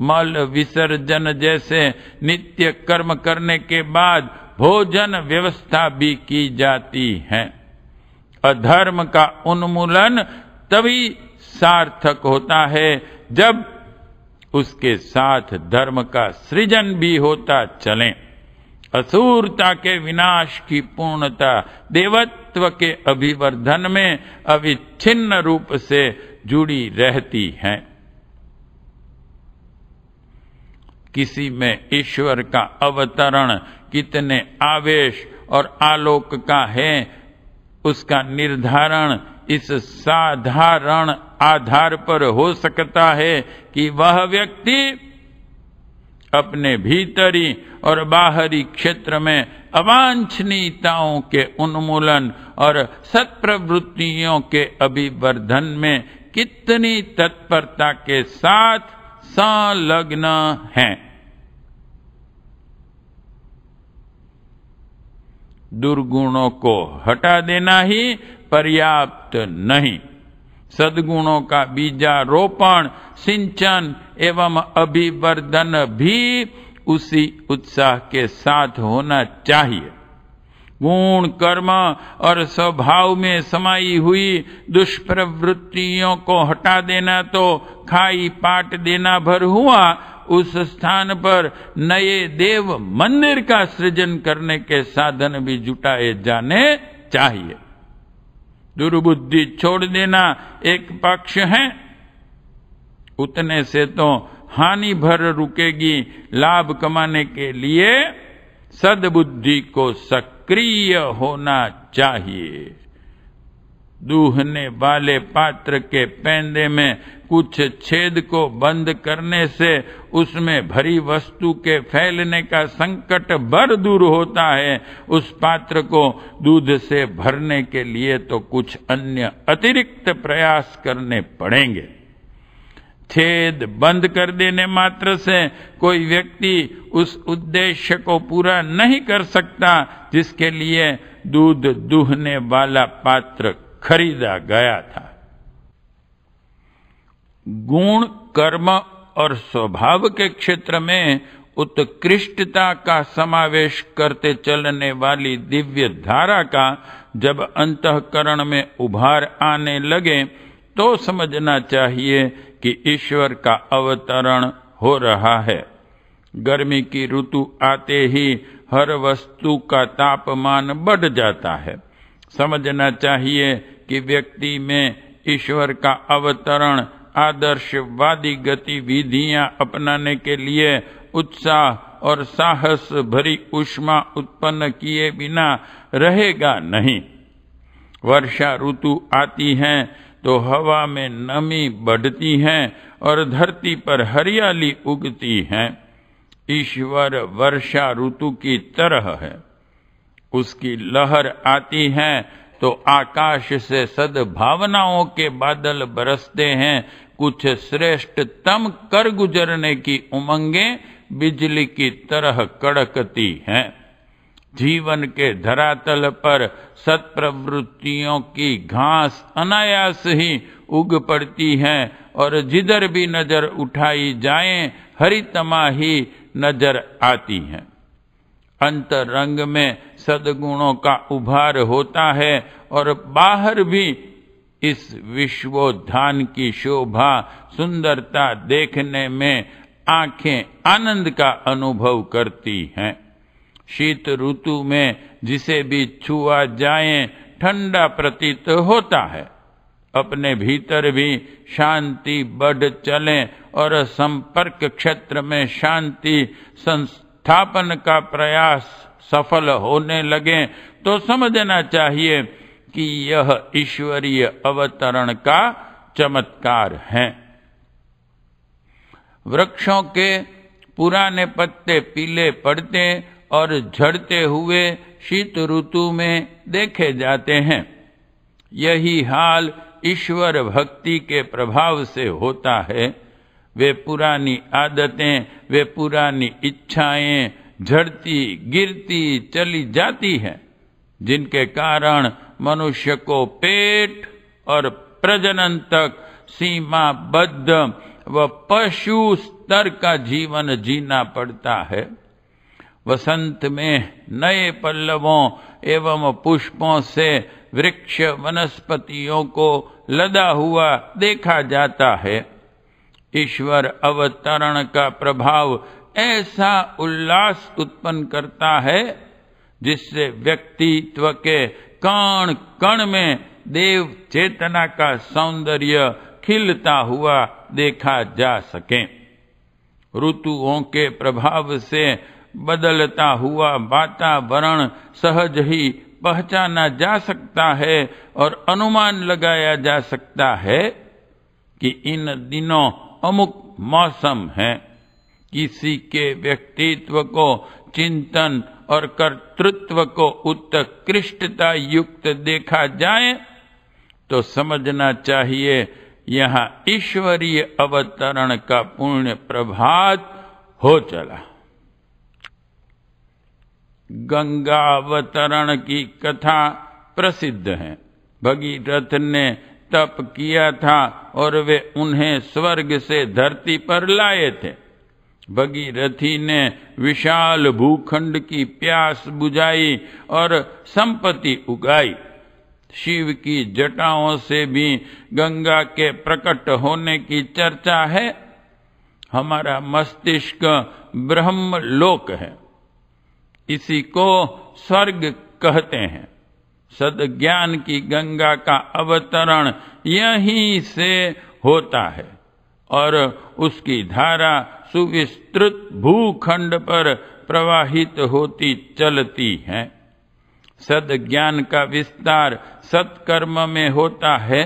मल विसर्जन जैसे नित्य कर्म करने के बाद भोजन व्यवस्था भी की जाती है। अधर्म का उन्मूलन तभी सार्थक होता है जब उसके साथ धर्म का सृजन भी होता चले। असुरता के विनाश की पूर्णता देवत्व के अभिवर्धन में अविच्छिन्न रूप से जुड़ी रहती है। किसी में ईश्वर का अवतरण कितने आवेश और आलोक का है, उसका निर्धारण इस साधारण आधार पर हो सकता है कि वह व्यक्ति अपने भीतरी और बाहरी क्षेत्र में अवांछनीयताओं के उन्मूलन और सत्प्रवृत्तियों के अभिवर्धन में कितनी तत्परता के साथ संलग्न हैं। दुर्गुणों को हटा देना ही पर्याप्त नहीं, सद्गुणों का बीजारोपण, सिंचन एवं अभिवर्धन भी उसी उत्साह के साथ होना चाहिए। गुण, कर्म और स्वभाव में समाई हुई दुष्प्रवृत्तियों को हटा देना तो खाई पाट देना भर हुआ। उस स्थान पर नए देव मंदिर का सृजन करने के साधन भी जुटाए जाने चाहिए। दुर्बुद्धि छोड़ देना एक पक्ष है, उतने से तो हानि भर रुकेगी। लाभ कमाने के लिए सद्बुद्धि को सक्रिय होना चाहिए। दूहने वाले पात्र के पैंदे में कुछ छेद को बंद करने से उसमें भरी वस्तु के फैलने का संकट भर दूर होता है। उस पात्र को दूध से भरने के लिए तो कुछ अन्य अतिरिक्त प्रयास करने पड़ेंगे। छेद बंद कर देने मात्र से कोई व्यक्ति उस उद्देश्य को पूरा नहीं कर सकता जिसके लिए दूध दूहने वाला पात्र खरीदा गया था। गुण, कर्म और स्वभाव के क्षेत्र में उत्कृष्टता का समावेश करते चलने वाली दिव्य धारा का जब अंतःकरण में उभार आने लगे तो समझना चाहिए कि ईश्वर का अवतरण हो रहा है। गर्मी की ऋतु आते ही हर वस्तु का तापमान बढ़ जाता है। समझना चाहिए कि व्यक्ति में ईश्वर का अवतरण आदर्शवादी गतिविधियां अपनाने के लिए उत्साह और साहस भरी ऊष्मा उत्पन्न किए बिना रहेगा नहीं। वर्षा ऋतु आती है तो हवा में नमी बढ़ती है और धरती पर हरियाली उगती है। ईश्वर वर्षा ऋतु की तरह है। उसकी लहर आती है तो आकाश से सद्भावनाओं के बादल बरसते हैं। कुछ श्रेष्ठतम कर गुजरने की उमंगें बिजली की तरह कड़कती हैं। जीवन के धरातल पर सत्प्रवृत्तियों की घास अनायास ही उग पड़ती है और जिधर भी नजर उठाई जाए हरितमा ही नजर आती है। अंतरंग में सद्गुणों का उभार होता है और बाहर भी इस विश्वोत्थान की शोभा सुंदरता देखने में आंखें आनंद का अनुभव करती हैं। शीत ऋतु में जिसे भी छुआ जाए ठंडा प्रतीत होता है। अपने भीतर भी शांति बढ़ चले और संपर्क क्षेत्र में शांति संस्थापन का प्रयास सफल होने लगे तो समझना चाहिए कि यह ईश्वरीय अवतरण का चमत्कार है। वृक्षों के पुराने पत्ते पीले पड़ते और झड़ते हुए शीत ऋतु में देखे जाते हैं। यही हाल ईश्वर भक्ति के प्रभाव से होता है। वे पुरानी आदतें, वे पुरानी इच्छाएं झड़ती गिरती चली जाती हैं। जिनके कारण मनुष्य को पेट और प्रजनन तक सीमाबद्ध व पशु स्तर का जीवन जीना पड़ता है। वसंत में नए पल्लवों एवं पुष्पों से वृक्ष वनस्पतियों को लदा हुआ देखा जाता है। ईश्वर अवतरण का प्रभाव ऐसा उल्लास उत्पन्न करता है जिससे व्यक्तित्व के कण कण में देव चेतना का सौंदर्य खिलता हुआ देखा जा सके। ऋतुओं के प्रभाव से बदलता हुआ वातावरण सहज ही पहचाना जा सकता है और अनुमान लगाया जा सकता है कि इन दिनों अमुक मौसम है। किसी के व्यक्तित्व को, चिंतन और कर्तृत्व को उत्कृष्टता युक्त देखा जाए तो समझना चाहिए यहाँ ईश्वरीय अवतरण का पुण्य प्रभात हो चला। गंगा अवतरण की कथा प्रसिद्ध है। भगीरथ ने तप किया था और वे उन्हें स्वर्ग से धरती पर लाए थे। भगीरथी ने विशाल भूखंड की प्यास बुझाई और संपत्ति उगाई। शिव की जटाओं से भी गंगा के प्रकट होने की चर्चा है। हमारा मस्तिष्क ब्रह्मलोक है, इसी को स्वर्ग कहते हैं। सद्ज्ञान की गंगा का अवतरण यहीं से होता है और उसकी धारा सुविस्तृत भूखंड पर प्रवाहित होती चलती है। सद्ज्ञान का विस्तार सत्कर्म में होता है।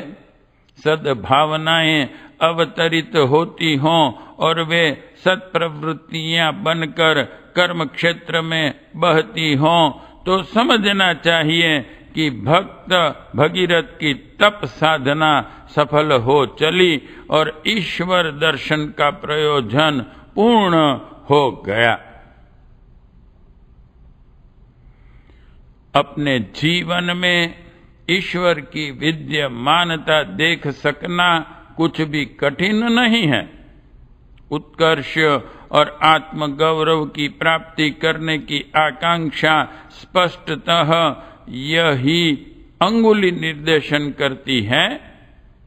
सद्भावनाएं अवतरित होती हों और वे सत्प्रवृत्तियां बनकर कर्म क्षेत्र में बहती हों तो समझना चाहिए कि भक्त भगीरथ की तप साधना सफल हो चली और ईश्वर दर्शन का प्रयोजन पूर्ण हो गया। अपने जीवन में ईश्वर की विद्यमानता देख सकना कुछ भी कठिन नहीं है। उत्कर्ष और आत्मगौरव की प्राप्ति करने की आकांक्षा स्पष्टतः यही अंगुली निर्देशन करती है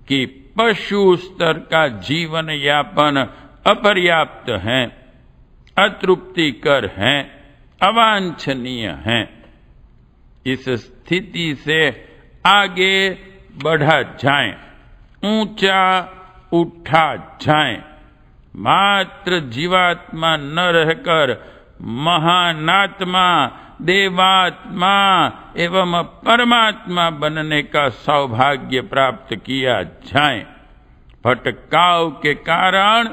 कि पशु स्तर का जीवन यापन अपर्याप्त है, अतृप्तिकर है, अवांछनीय है। इस स्थिति से आगे बढ़ा जाए, ऊंचा उठा जाए, मात्र जीवात्मा न रहकर महानात्मा, देवात्मा एवं परमात्मा बनने का सौभाग्य प्राप्त किया जाए। भटकाव के कारण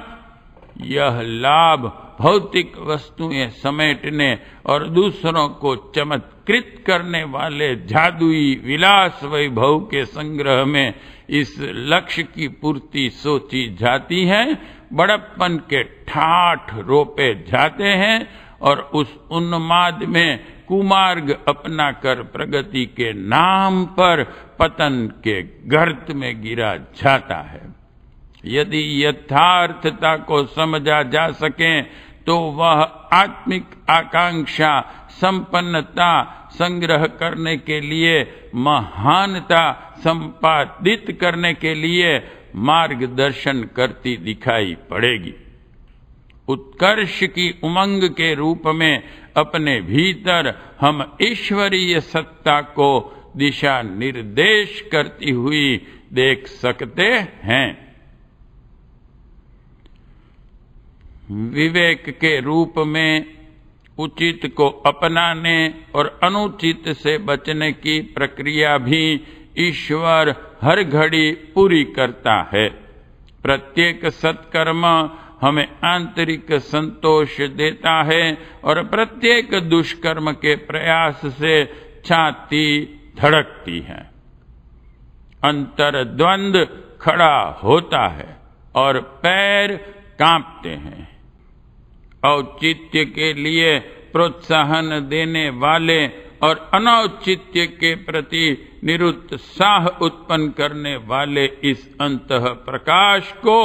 यह लाभ भौतिक वस्तुएं समेटने और दूसरों को चमत्कृत करने वाले जादुई विलास वैभव के संग्रह में इस लक्ष्य की पूर्ति सोची जाती है। बड़प्पन के ठाठ रोपे जाते हैं और उस उन्माद में कुमार्ग अपनाकर प्रगति के नाम पर पतन के गर्त में गिरा जाता है। यदि यथार्थता को समझा जा सके तो वह आत्मिक आकांक्षा संपन्नता संग्रह करने के लिए, महानता संपादित करने के लिए मार्गदर्शन करती दिखाई पड़ेगी। उत्कर्ष की उमंग के रूप में अपने भीतर हम ईश्वरीय सत्ता को दिशा निर्देश करती हुई देख सकते हैं। विवेक के रूप में उचित को अपनाने और अनुचित से बचने की प्रक्रिया भी ईश्वर हर घड़ी पूरी करता है। प्रत्येक सत्कर्म हमें आंतरिक संतोष देता है और प्रत्येक दुष्कर्म के प्रयास से छाती धड़कती है, अंतर्द्वंद खड़ा होता है और पैर कांपते हैं। औचित्य के लिए प्रोत्साहन देने वाले और अनौचित्य के प्रति निरुत्साह उत्पन्न करने वाले इस अंतः प्रकाश को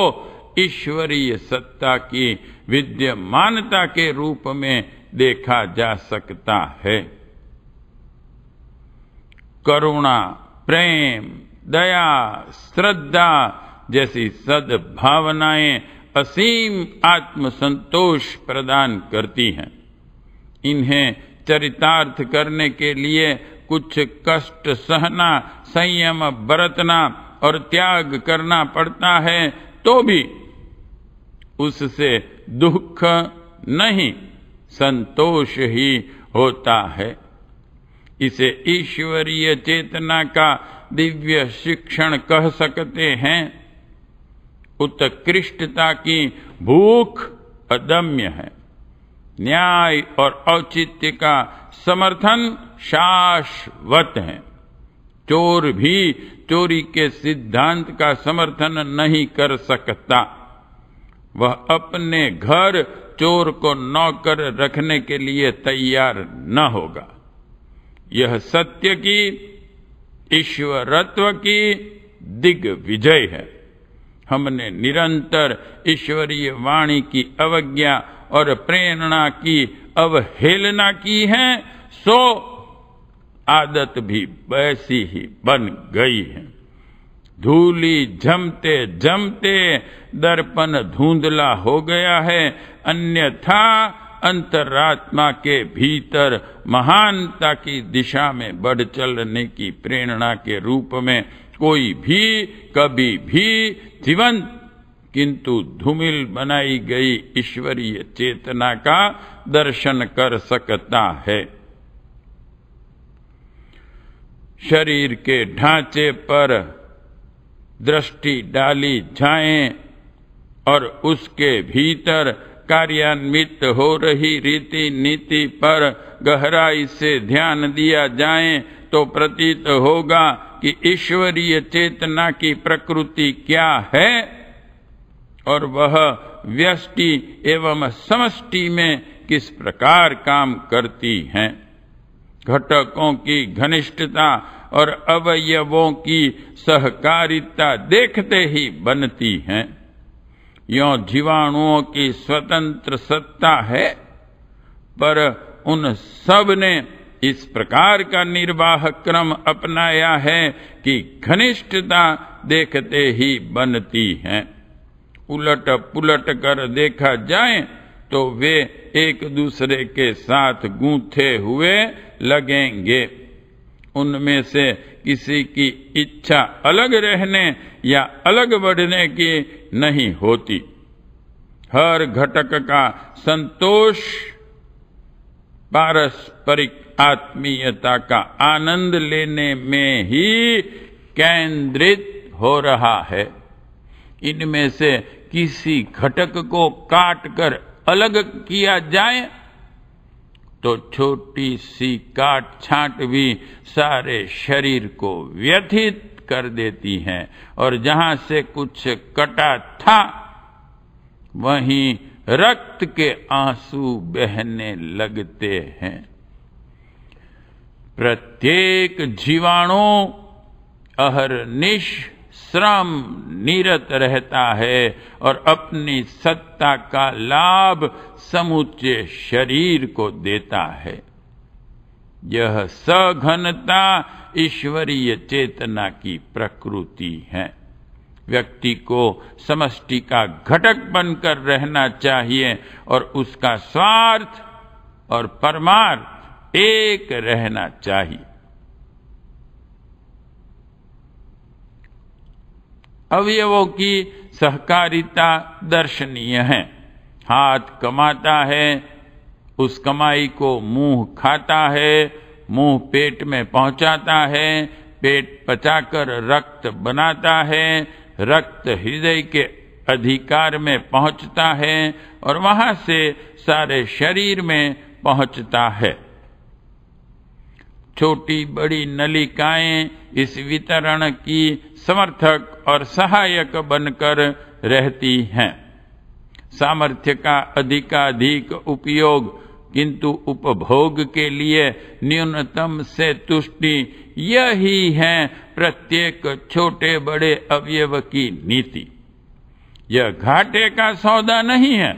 ईश्वरीय सत्ता की विद्यमानता के रूप में देखा जा सकता है। करुणा, प्रेम, दया, श्रद्धा जैसी सद्भावनाएं असीम आत्मसंतोष प्रदान करती हैं। इन्हें चरितार्थ करने के लिए कुछ कष्ट सहना, संयम बरतना और त्याग करना पड़ता है, तो भी उससे दुख नहीं, संतोष ही होता है। इसे ईश्वरीय चेतना का दिव्य शिक्षण कह सकते हैं। उत्कृष्टता की भूख अदम्य है। न्याय और औचित्य का समर्थन शाश्वत है। चोर भी चोरी के सिद्धांत का समर्थन नहीं कर सकता। वह अपने घर चोर को नौकर रखने के लिए तैयार न होगा। यह सत्य की, ईश्वरत्व की दिग्विजय है। हमने निरंतर ईश्वरीय वाणी की अवज्ञा और प्रेरणा की अवहेलना की है, सो आदत भी वैसी ही बन गई है। धूली जमते जमते दर्पण धुंधला हो गया है, अन्यथा अंतरात्मा के भीतर महानता की दिशा में बढ़ चलने की प्रेरणा के रूप में कोई भी कभी भी जीवंत किंतु धूमिल बनाई गई ईश्वरीय चेतना का दर्शन कर सकता है। शरीर के ढांचे पर दृष्टि डाली जाए और उसके भीतर कार्यान्वित हो रही रीति नीति पर गहराई से ध्यान दिया जाए तो प्रतीत होगा कि ईश्वरीय चेतना की प्रकृति क्या है और वह व्यष्टि एवं समष्टि में किस प्रकार काम करती हैं। घटकों की घनिष्ठता और अवयवों की सहकारिता देखते ही बनती हैं। यों जीवाणुओं की स्वतंत्र सत्ता है, पर उन सब ने इस प्रकार का निर्वाह क्रम अपनाया है कि घनिष्ठता देखते ही बनती हैं। उलट पुलट कर देखा जाए तो वे एक दूसरे के साथ गूंथे हुए लगेंगे। उनमें से किसी की इच्छा अलग रहने या अलग बढ़ने की नहीं होती। हर घटक का संतोष पारस्परिक आत्मीयता का आनंद लेने में ही केंद्रित हो रहा है। इनमें से किसी घटक को काटकर अलग किया जाए तो छोटी सी काट छांट भी सारे शरीर को व्यथित कर देती है और जहां से कुछ कटा था वहीं रक्त के आंसू बहने लगते हैं। प्रत्येक जीवाणु अहर्निश श्रम निरत रहता है और अपनी सत्ता का लाभ समूचे शरीर को देता है। यह सघनता ईश्वरीय चेतना की प्रकृति है। व्यक्ति को समष्टि का घटक बनकर रहना चाहिए और उसका स्वार्थ और परमार्थ एक रहना चाहिए। अवयवों की सहकारिता दर्शनीय है। हाथ कमाता है, उस कमाई को मुंह खाता है, मुंह पेट में पहुंचाता है, पेट पचाकर रक्त बनाता है, रक्त हृदय के अधिकार में पहुंचता है और वहां से सारे शरीर में पहुंचता है। छोटी बड़ी नलिकाएं इस वितरण की समर्थक और सहायक बनकर रहती हैं। सामर्थ्य का अधिकाधिक उपयोग किंतु उपभोग के लिए न्यूनतम से तुष्टि, यही है प्रत्येक छोटे बड़े अवयव की नीति। यह घाटे का सौदा नहीं है।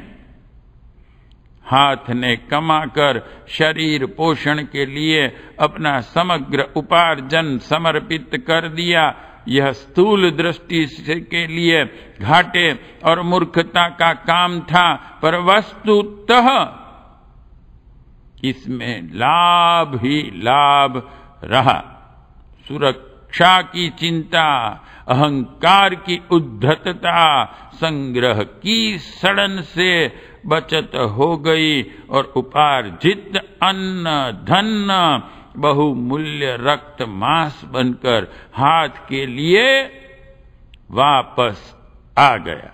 हाथ ने कमाकर शरीर पोषण के लिए अपना समग्र उपार्जन समर्पित कर दिया, यह स्थूल दृष्टि के लिए घाटे और मूर्खता का काम था, पर वस्तुतः इसमें लाभ ही लाभ रहा। सुरक्षा की चिंता, अहंकार की उद्धतता, संग्रह की सड़न से बचत हो गई और उपार्जित अन्न धन बहुमूल्य रक्त मांस बनकर हाथ के लिए वापस आ गया।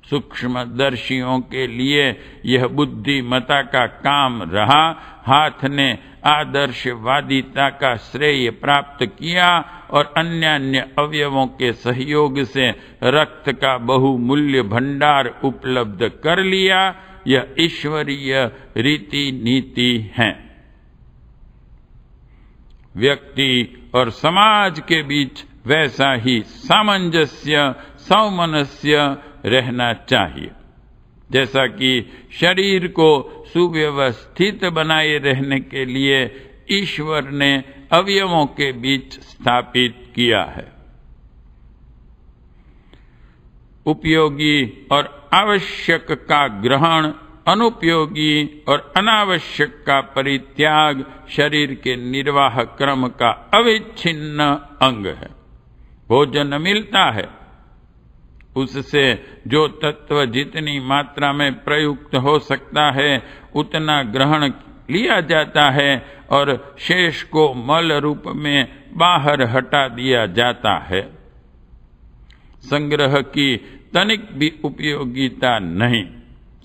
सूक्ष्मदर्शियों के लिए यह बुद्धिमता का काम रहा। हाथ ने आदर्शवादिता का श्रेय प्राप्त किया और अन्य अवयवों के सहयोग से रक्त का बहुमूल्य भंडार उपलब्ध कर लिया। यह ईश्वरीय रीति नीति है। व्यक्ति और समाज के बीच वैसा ही सामंजस्य सौमनस्य रहना चाहिए, जैसा कि शरीर को सुव्यवस्थित बनाए रहने के लिए ईश्वर ने अवयवों के बीच स्थापित किया है। उपयोगी और आवश्यक का ग्रहण, अनुपयोगी और अनावश्यक का परित्याग शरीर के निर्वाह क्रम का अविच्छिन्न अंग है। भोजन मिलता है, उससे जो तत्व जितनी मात्रा में प्रयुक्त हो सकता है उतना ग्रहण लिया जाता है और शेष को मल रूप में बाहर हटा दिया जाता है। संग्रह की तनिक भी उपयोगिता नहीं।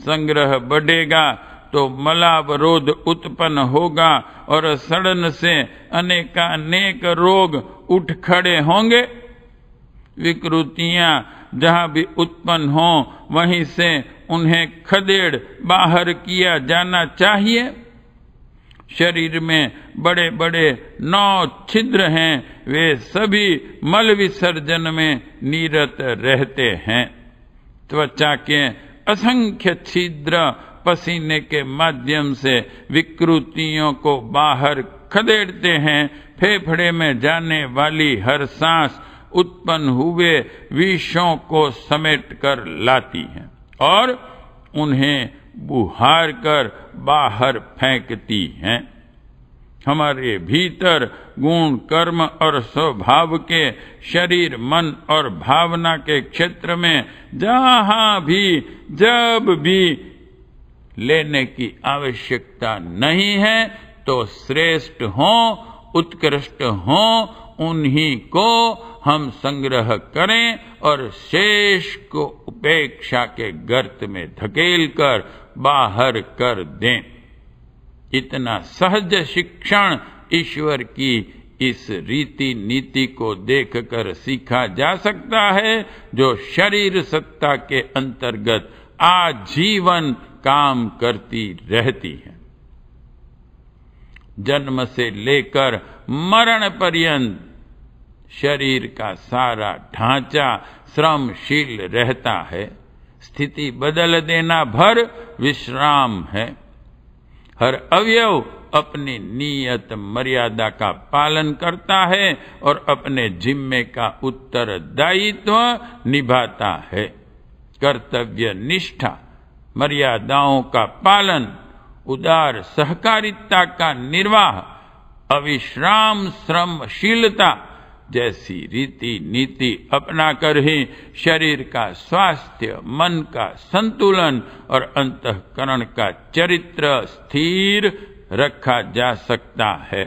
संग्रह बढ़ेगा तो मलावरोध उत्पन्न होगा और सड़न से अनेकानेक रोग उठ खड़े होंगे। विकृतियां जहां भी उत्पन्न हो वहीं से उन्हें खदेड़ बाहर किया जाना चाहिए। शरीर में बड़े बड़े 9 छिद्र हैं, वे सभी मल विसर्जन में निरत रहते हैं। त्वचा के असंख्य छिद्र पसीने के माध्यम से विकृतियों को बाहर खदेड़ते हैं। फेफड़े में जाने वाली हर सांस उत्पन्न हुए विषों को समेट कर लाती हैं और उन्हें बुहार कर बाहर फेंकती हैं। हमारे भीतर गुण कर्म और स्वभाव के शरीर मन और भावना के क्षेत्र में जहां भी जब भी लेने की आवश्यकता नहीं है तो श्रेष्ठ हो उत्कृष्ट हो उन्हीं को हम संग्रह करें और शेष को उपेक्षा के गर्त में धकेल कर बाहर कर दें। इतना सहज शिक्षण ईश्वर की इस रीति नीति को देखकर सीखा जा सकता है, जो शरीर सत्ता के अंतर्गत आजीवन काम करती रहती है। जन्म से लेकर मरण पर्यंत शरीर का सारा ढांचा श्रमशील रहता है। स्थिति बदल देना भर विश्राम है। हर अवयव अपनी नियत मर्यादा का पालन करता है और अपने जिम्मे का उत्तरदायित्व निभाता है। कर्तव्य निष्ठा, मर्यादाओं का पालन, उदार सहकारिता का निर्वाह, अविश्राम श्रमशीलता जैसी रीति नीति अपनाकर ही शरीर का स्वास्थ्य, मन का संतुलन और अंतःकरण का चरित्र स्थिर रखा जा सकता है।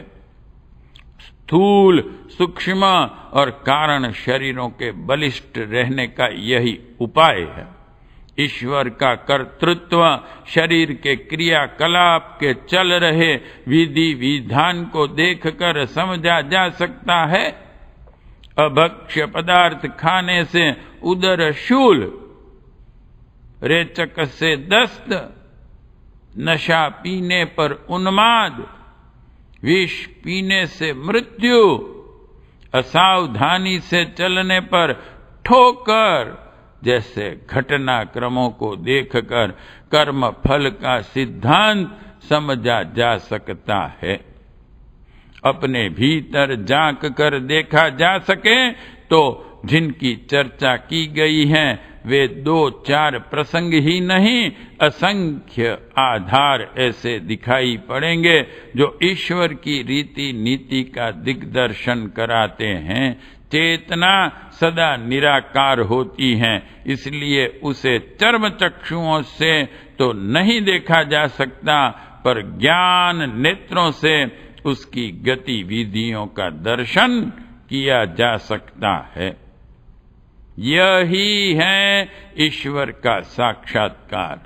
स्थूल, सूक्ष्म और कारण शरीरों के बलिष्ठ रहने का यही उपाय है। ईश्वर का कर्तृत्व शरीर के क्रियाकलाप के चल रहे विधि विधान को देखकर समझा जा सकता है। अभक्ष्य पदार्थ खाने से उदर शूल, रेचक से दस्त, नशा पीने पर उन्माद, विष पीने से मृत्यु, असावधानी से चलने पर ठोकर जैसे घटनाक्रमों को देखकर कर्म फल का सिद्धांत समझा जा सकता है। अपने भीतर झांक कर देखा जा सके तो जिनकी चर्चा की गई है वे 2-4 प्रसंग ही नहीं, असंख्य आधार ऐसे दिखाई पड़ेंगे जो ईश्वर की रीति नीति का दिग्दर्शन कराते हैं। चेतना सदा निराकार होती है, इसलिए उसे चर्म चक्षुओं से तो नहीं देखा जा सकता, पर ज्ञान नेत्रों से उसकी गतिविधियों का दर्शन किया जा सकता है। यही है ईश्वर का साक्षात्कार।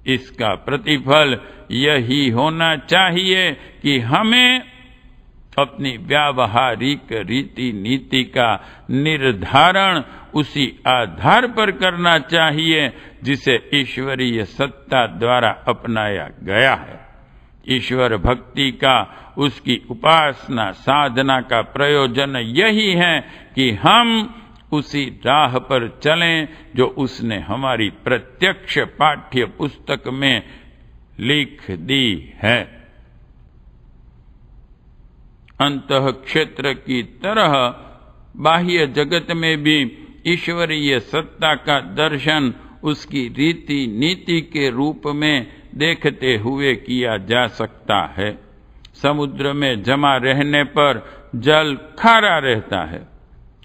इसका प्रतिफल यही होना चाहिए कि हमें अपनी व्यावहारिक रीति नीति का निर्धारण उसी आधार पर करना चाहिए जिसे ईश्वरीय सत्ता द्वारा अपनाया गया है। ईश्वर भक्ति का, उसकी उपासना साधना का प्रयोजन यही है कि हम उसी राह पर चलें जो उसने हमारी प्रत्यक्ष पाठ्य पुस्तक में लिख दी है। अंतः क्षेत्र की तरह बाह्य जगत में भी ईश्वरीय सत्ता का दर्शन उसकी रीति नीति के रूप में देखते हुए किया जा सकता है। समुद्र में जमा रहने पर जल खारा रहता है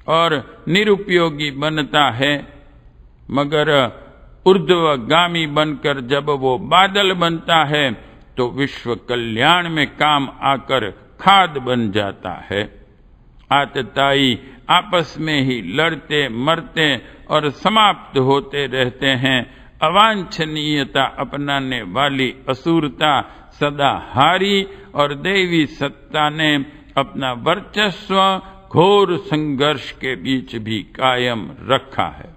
और निरुपयोगी बनता है, मगर ऊर्ध्वगामी बनकर जब वो बादल बनता है तो विश्व कल्याण में काम आकर खाद बन जाता है। आतताई आपस में ही लड़ते मरते और समाप्त होते रहते हैं। अवांछनीयता अपनाने वाली असुरता सदा हारी और दैवी सत्ता ने अपना वर्चस्व घोर संघर्ष के बीच भी कायम रखा है।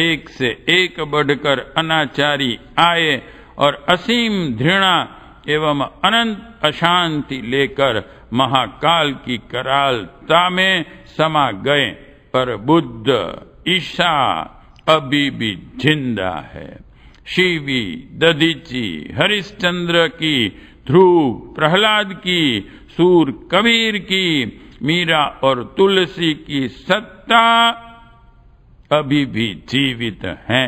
एक से एक बढ़कर अनाचारी आए और असीम घृणा एवं अनंत अशांति लेकर महाकाल की करालता में समा गए, पर बुद्ध ईसा अभी भी जिंदा है। शिवी, दधीची, हरिश्चंद्र की, ध्रुव, प्रहलाद की, सूर कबीर की, मीरा और तुलसी की सत्ता अभी भी जीवित है।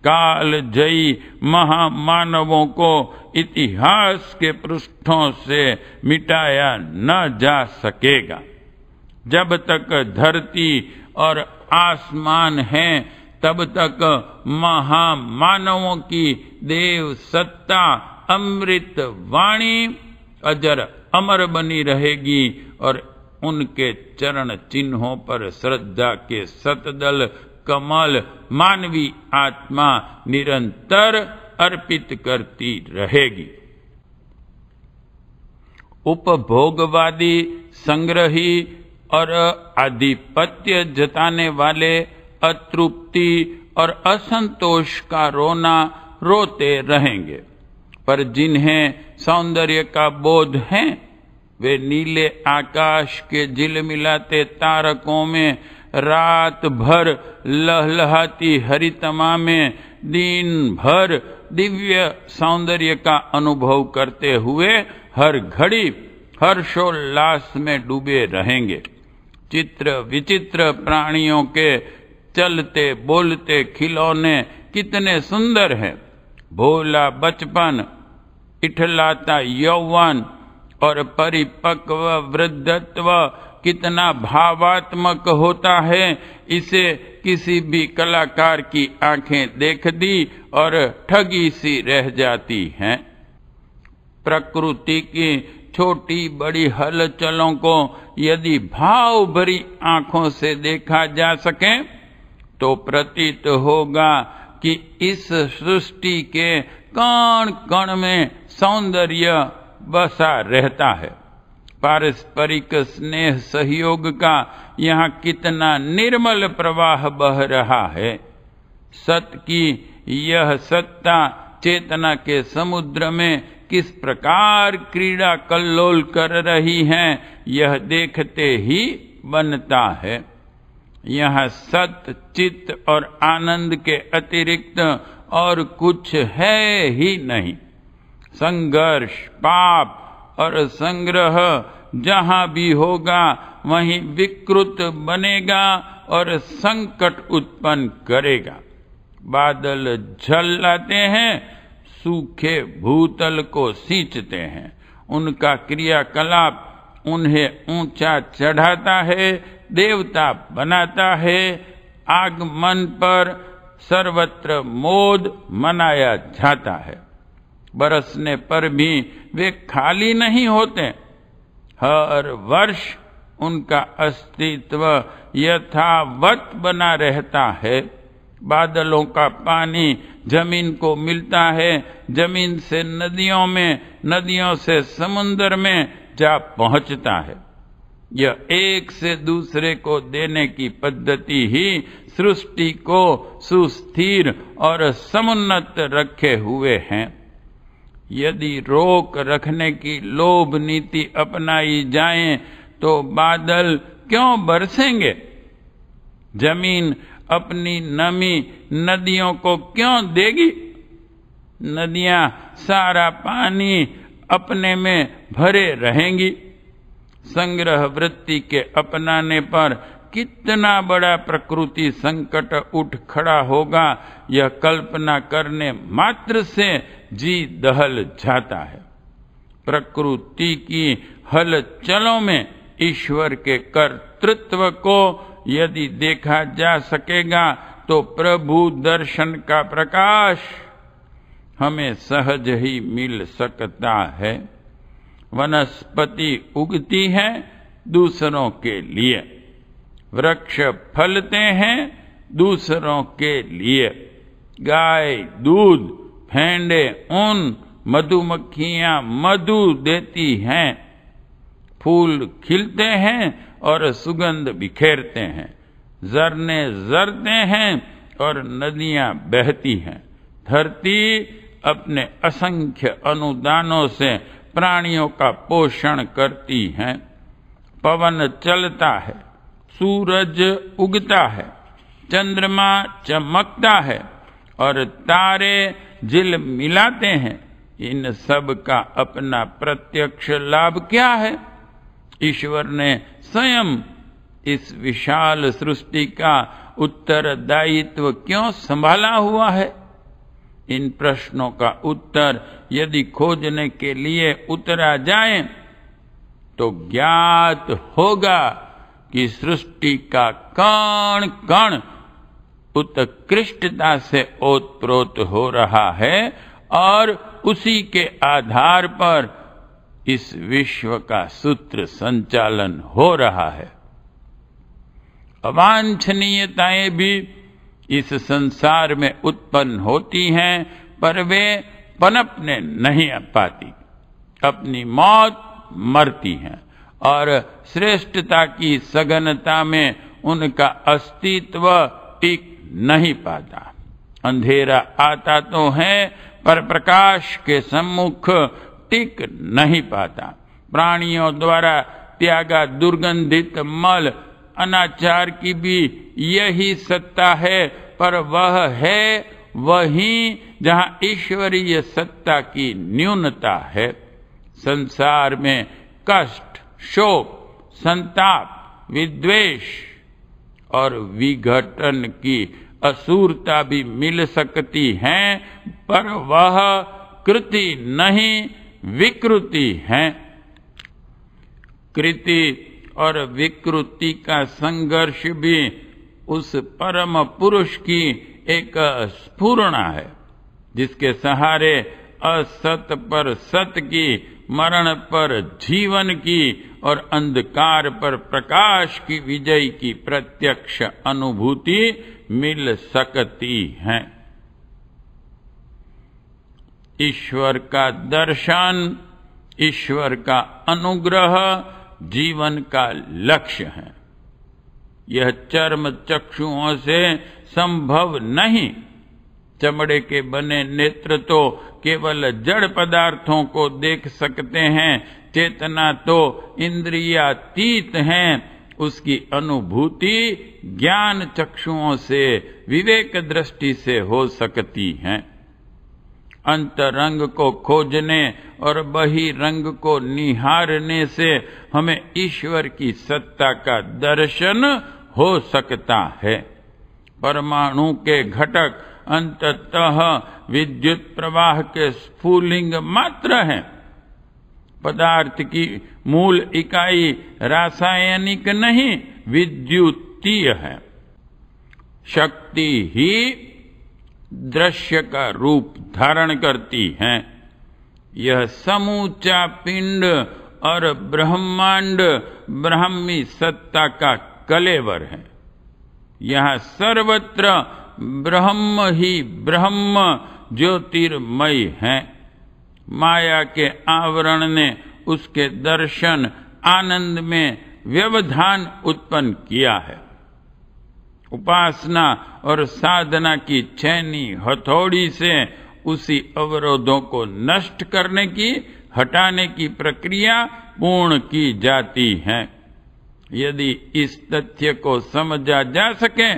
काल जयी महामानवों को इतिहास के पृष्ठों से मिटाया न जा सकेगा। जब तक धरती और आसमान है तब तक महामानवों की देव सत्ता अमृत वाणी अजर अमर बनी रहेगी और उनके चरण चिन्हों पर श्रद्धा के सतदल कमल मानवी आत्मा निरंतर अर्पित करती रहेगी। उपभोगवादी, संग्रही और आधिपत्य जताने वाले अतृप्ति और असंतोष का रोना रोते रहेंगे, पर जिन्हें सौंदर्य का बोध है वे नीले आकाश के झिलमिलाते तारकों में रात भर लहलहाती हरितमा में दिन भर दिव्य सौंदर्य का अनुभव करते हुए हर घड़ी हर्षोल्लास में डूबे रहेंगे। चित्र विचित्र प्राणियों के चलते बोलते खिलौने कितने सुंदर हैं। भोला बचपन, इठलाता यौवन और परिपक्व वृद्धत्व कितना भावात्मक होता है, इसे किसी भी कलाकार की आंखें देख दी और ठगी सी रह जाती हैं। प्रकृति की छोटी बड़ी हलचलों को यदि भाव भरी आंखों से देखा जा सके तो प्रतीत होगा कि इस सृष्टि के कण कण में सौंदर्य बसा रहता है। पारस्परिक स्नेह सहयोग का यहाँ कितना निर्मल प्रवाह बह रहा है। सत की यह सत्ता चेतना के समुद्र में किस प्रकार क्रीड़ा कल्लोल कर रही हैं, यह देखते ही बनता है। यह सत, चित्त और आनंद के अतिरिक्त और कुछ है ही नहीं। संघर्ष, पाप और संग्रह जहां भी होगा वहीं विकृत बनेगा और संकट उत्पन्न करेगा। बादल झल्लाते हैं, सूखे भूतल को सींचते हैं। उनका क्रियाकलाप उन्हें ऊंचा चढ़ाता है, देवता बनाता है। आगमन पर सर्वत्र मोद मनाया जाता है। बरसने पर भी वे खाली नहीं होते। हर वर्ष उनका अस्तित्व यथावत बना रहता है। बादलों का पानी जमीन को मिलता है, जमीन से नदियों में, नदियों से समुद्र में जा पहुंचता है। यह एक से दूसरे को देने की पद्धति ही सृष्टि को सुस्थिर और समुन्नत रखे हुए हैं। यदि रोक रखने की लोभ नीति अपनाई जाए तो बादल क्यों बरसेंगे? जमीन अपनी नमी नदियों को क्यों देगी? नदियां सारा पानी अपने में भरे रहेंगी। संग्रह वृत्ति के अपनाने पर कितना बड़ा प्रकृति संकट उठ खड़ा होगा, यह कल्पना करने मात्र से जी दहल जाता है। प्रकृति की हलचलों में ईश्वर के कर्तृत्व को यदि देखा जा सकेगा तो प्रभु दर्शन का प्रकाश हमें सहज ही मिल सकता है। वनस्पति उगती है दूसरों के लिए, वृक्ष फलते हैं दूसरों के लिए। गाय दूध, भेड़ें ऊन, मधुमक्खियां मधु देती हैं। फूल खिलते हैं और सुगंध बिखेरते हैं। झरने झरते हैं और नदियां बहती हैं। धरती अपने असंख्य अनुदानों से प्राणियों का पोषण करती है। पवन चलता है, सूरज उगता है, चंद्रमा चमकता है और तारे झिलमिलाते हैं। इन सब का अपना प्रत्यक्ष लाभ क्या है? ईश्वर ने स्वयं इस विशाल सृष्टि का उत्तरदायित्व क्यों संभाला हुआ है? इन प्रश्नों का उत्तर यदि खोजने के लिए उतरा जाए तो ज्ञात होगा कि सृष्टि का कण कण उत्कृष्टता से ओतप्रोत हो रहा है और उसी के आधार पर इस विश्व का सूत्र संचालन हो रहा है। अवांछनीयताएं भी इस संसार में उत्पन्न होती हैं, पर वे पनपने नहीं पाती, अपनी मौत मरती हैं और श्रेष्ठता की सघनता में उनका अस्तित्व टिक नहीं पाता। अंधेरा आता तो है पर प्रकाश के सम्मुख टिक नहीं पाता। प्राणियों द्वारा त्यागा दुर्गंधित मल अनाचार की भी यही सत्ता है, पर वह है वहीं जहां ईश्वरीय सत्ता की न्यूनता है। संसार में कष्ट, शोक, संताप, विद्वेष और विघटन की असुरता भी मिल सकती है, पर वह कृति नहीं विकृति है। कृति और विकृति का संघर्ष भी उस परम पुरुष की एक स्फुरणा है, जिसके सहारे असत पर सत की, मरण पर जीवन की और अंधकार पर प्रकाश की विजय की प्रत्यक्ष अनुभूति मिल सकती है। ईश्वर का दर्शन, ईश्वर का अनुग्रह जीवन का लक्ष्य है। यह चर्म चक्षुओं से संभव नहीं। चमड़े के बने नेत्र तो केवल जड़ पदार्थों को देख सकते हैं, चेतना तो इंद्रियातीत हैं। उसकी अनुभूति ज्ञान चक्षुओं से, विवेक दृष्टि से हो सकती है। अंतरंग को खोजने और बहिरंग को निहारने से हमें ईश्वर की सत्ता का दर्शन हो सकता है। परमाणु के घटक अंततः विद्युत प्रवाह के स्फुलिंग मात्र हैं। पदार्थ की मूल इकाई रासायनिक नहीं, विद्युतीय है। शक्ति ही दृश्य का रूप धारण करती है। यह समूचा पिंड और ब्रह्मांड ब्राह्मी सत्ता का कलेवर है। यहाँ सर्वत्र ब्रह्म ही ब्रह्म ज्योतिर्मय है। माया के आवरण ने उसके दर्शन आनंद में व्यवधान उत्पन्न किया है। उपासना और साधना की छैनी हथौड़ी से उसी अवरोधों को नष्ट करने की, हटाने की प्रक्रिया पूर्ण की जाती है। यदि इस तथ्य को समझा जा सके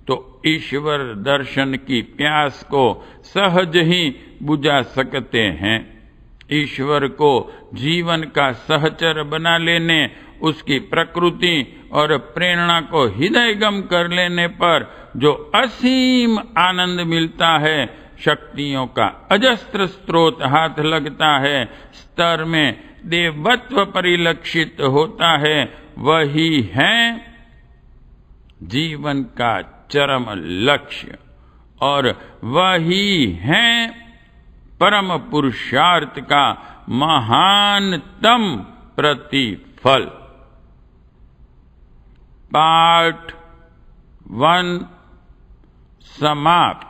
तो ईश्वर दर्शन की प्यास को सहज ही बुझा सकते हैं। ईश्वर को जीवन का सहचर बना लेने, उसकी प्रकृति और प्रेरणा को हृदयगम कर लेने पर जो असीम आनंद मिलता है, शक्तियों का अजस्त्र स्रोत हाथ लगता है, स्तर में देवत्व परिलक्षित होता है, वही है जीवन का चरम लक्ष्य और वही है परम पुरुषार्थ का महानतम प्रतिफल। पार्ट 1 समाप्त।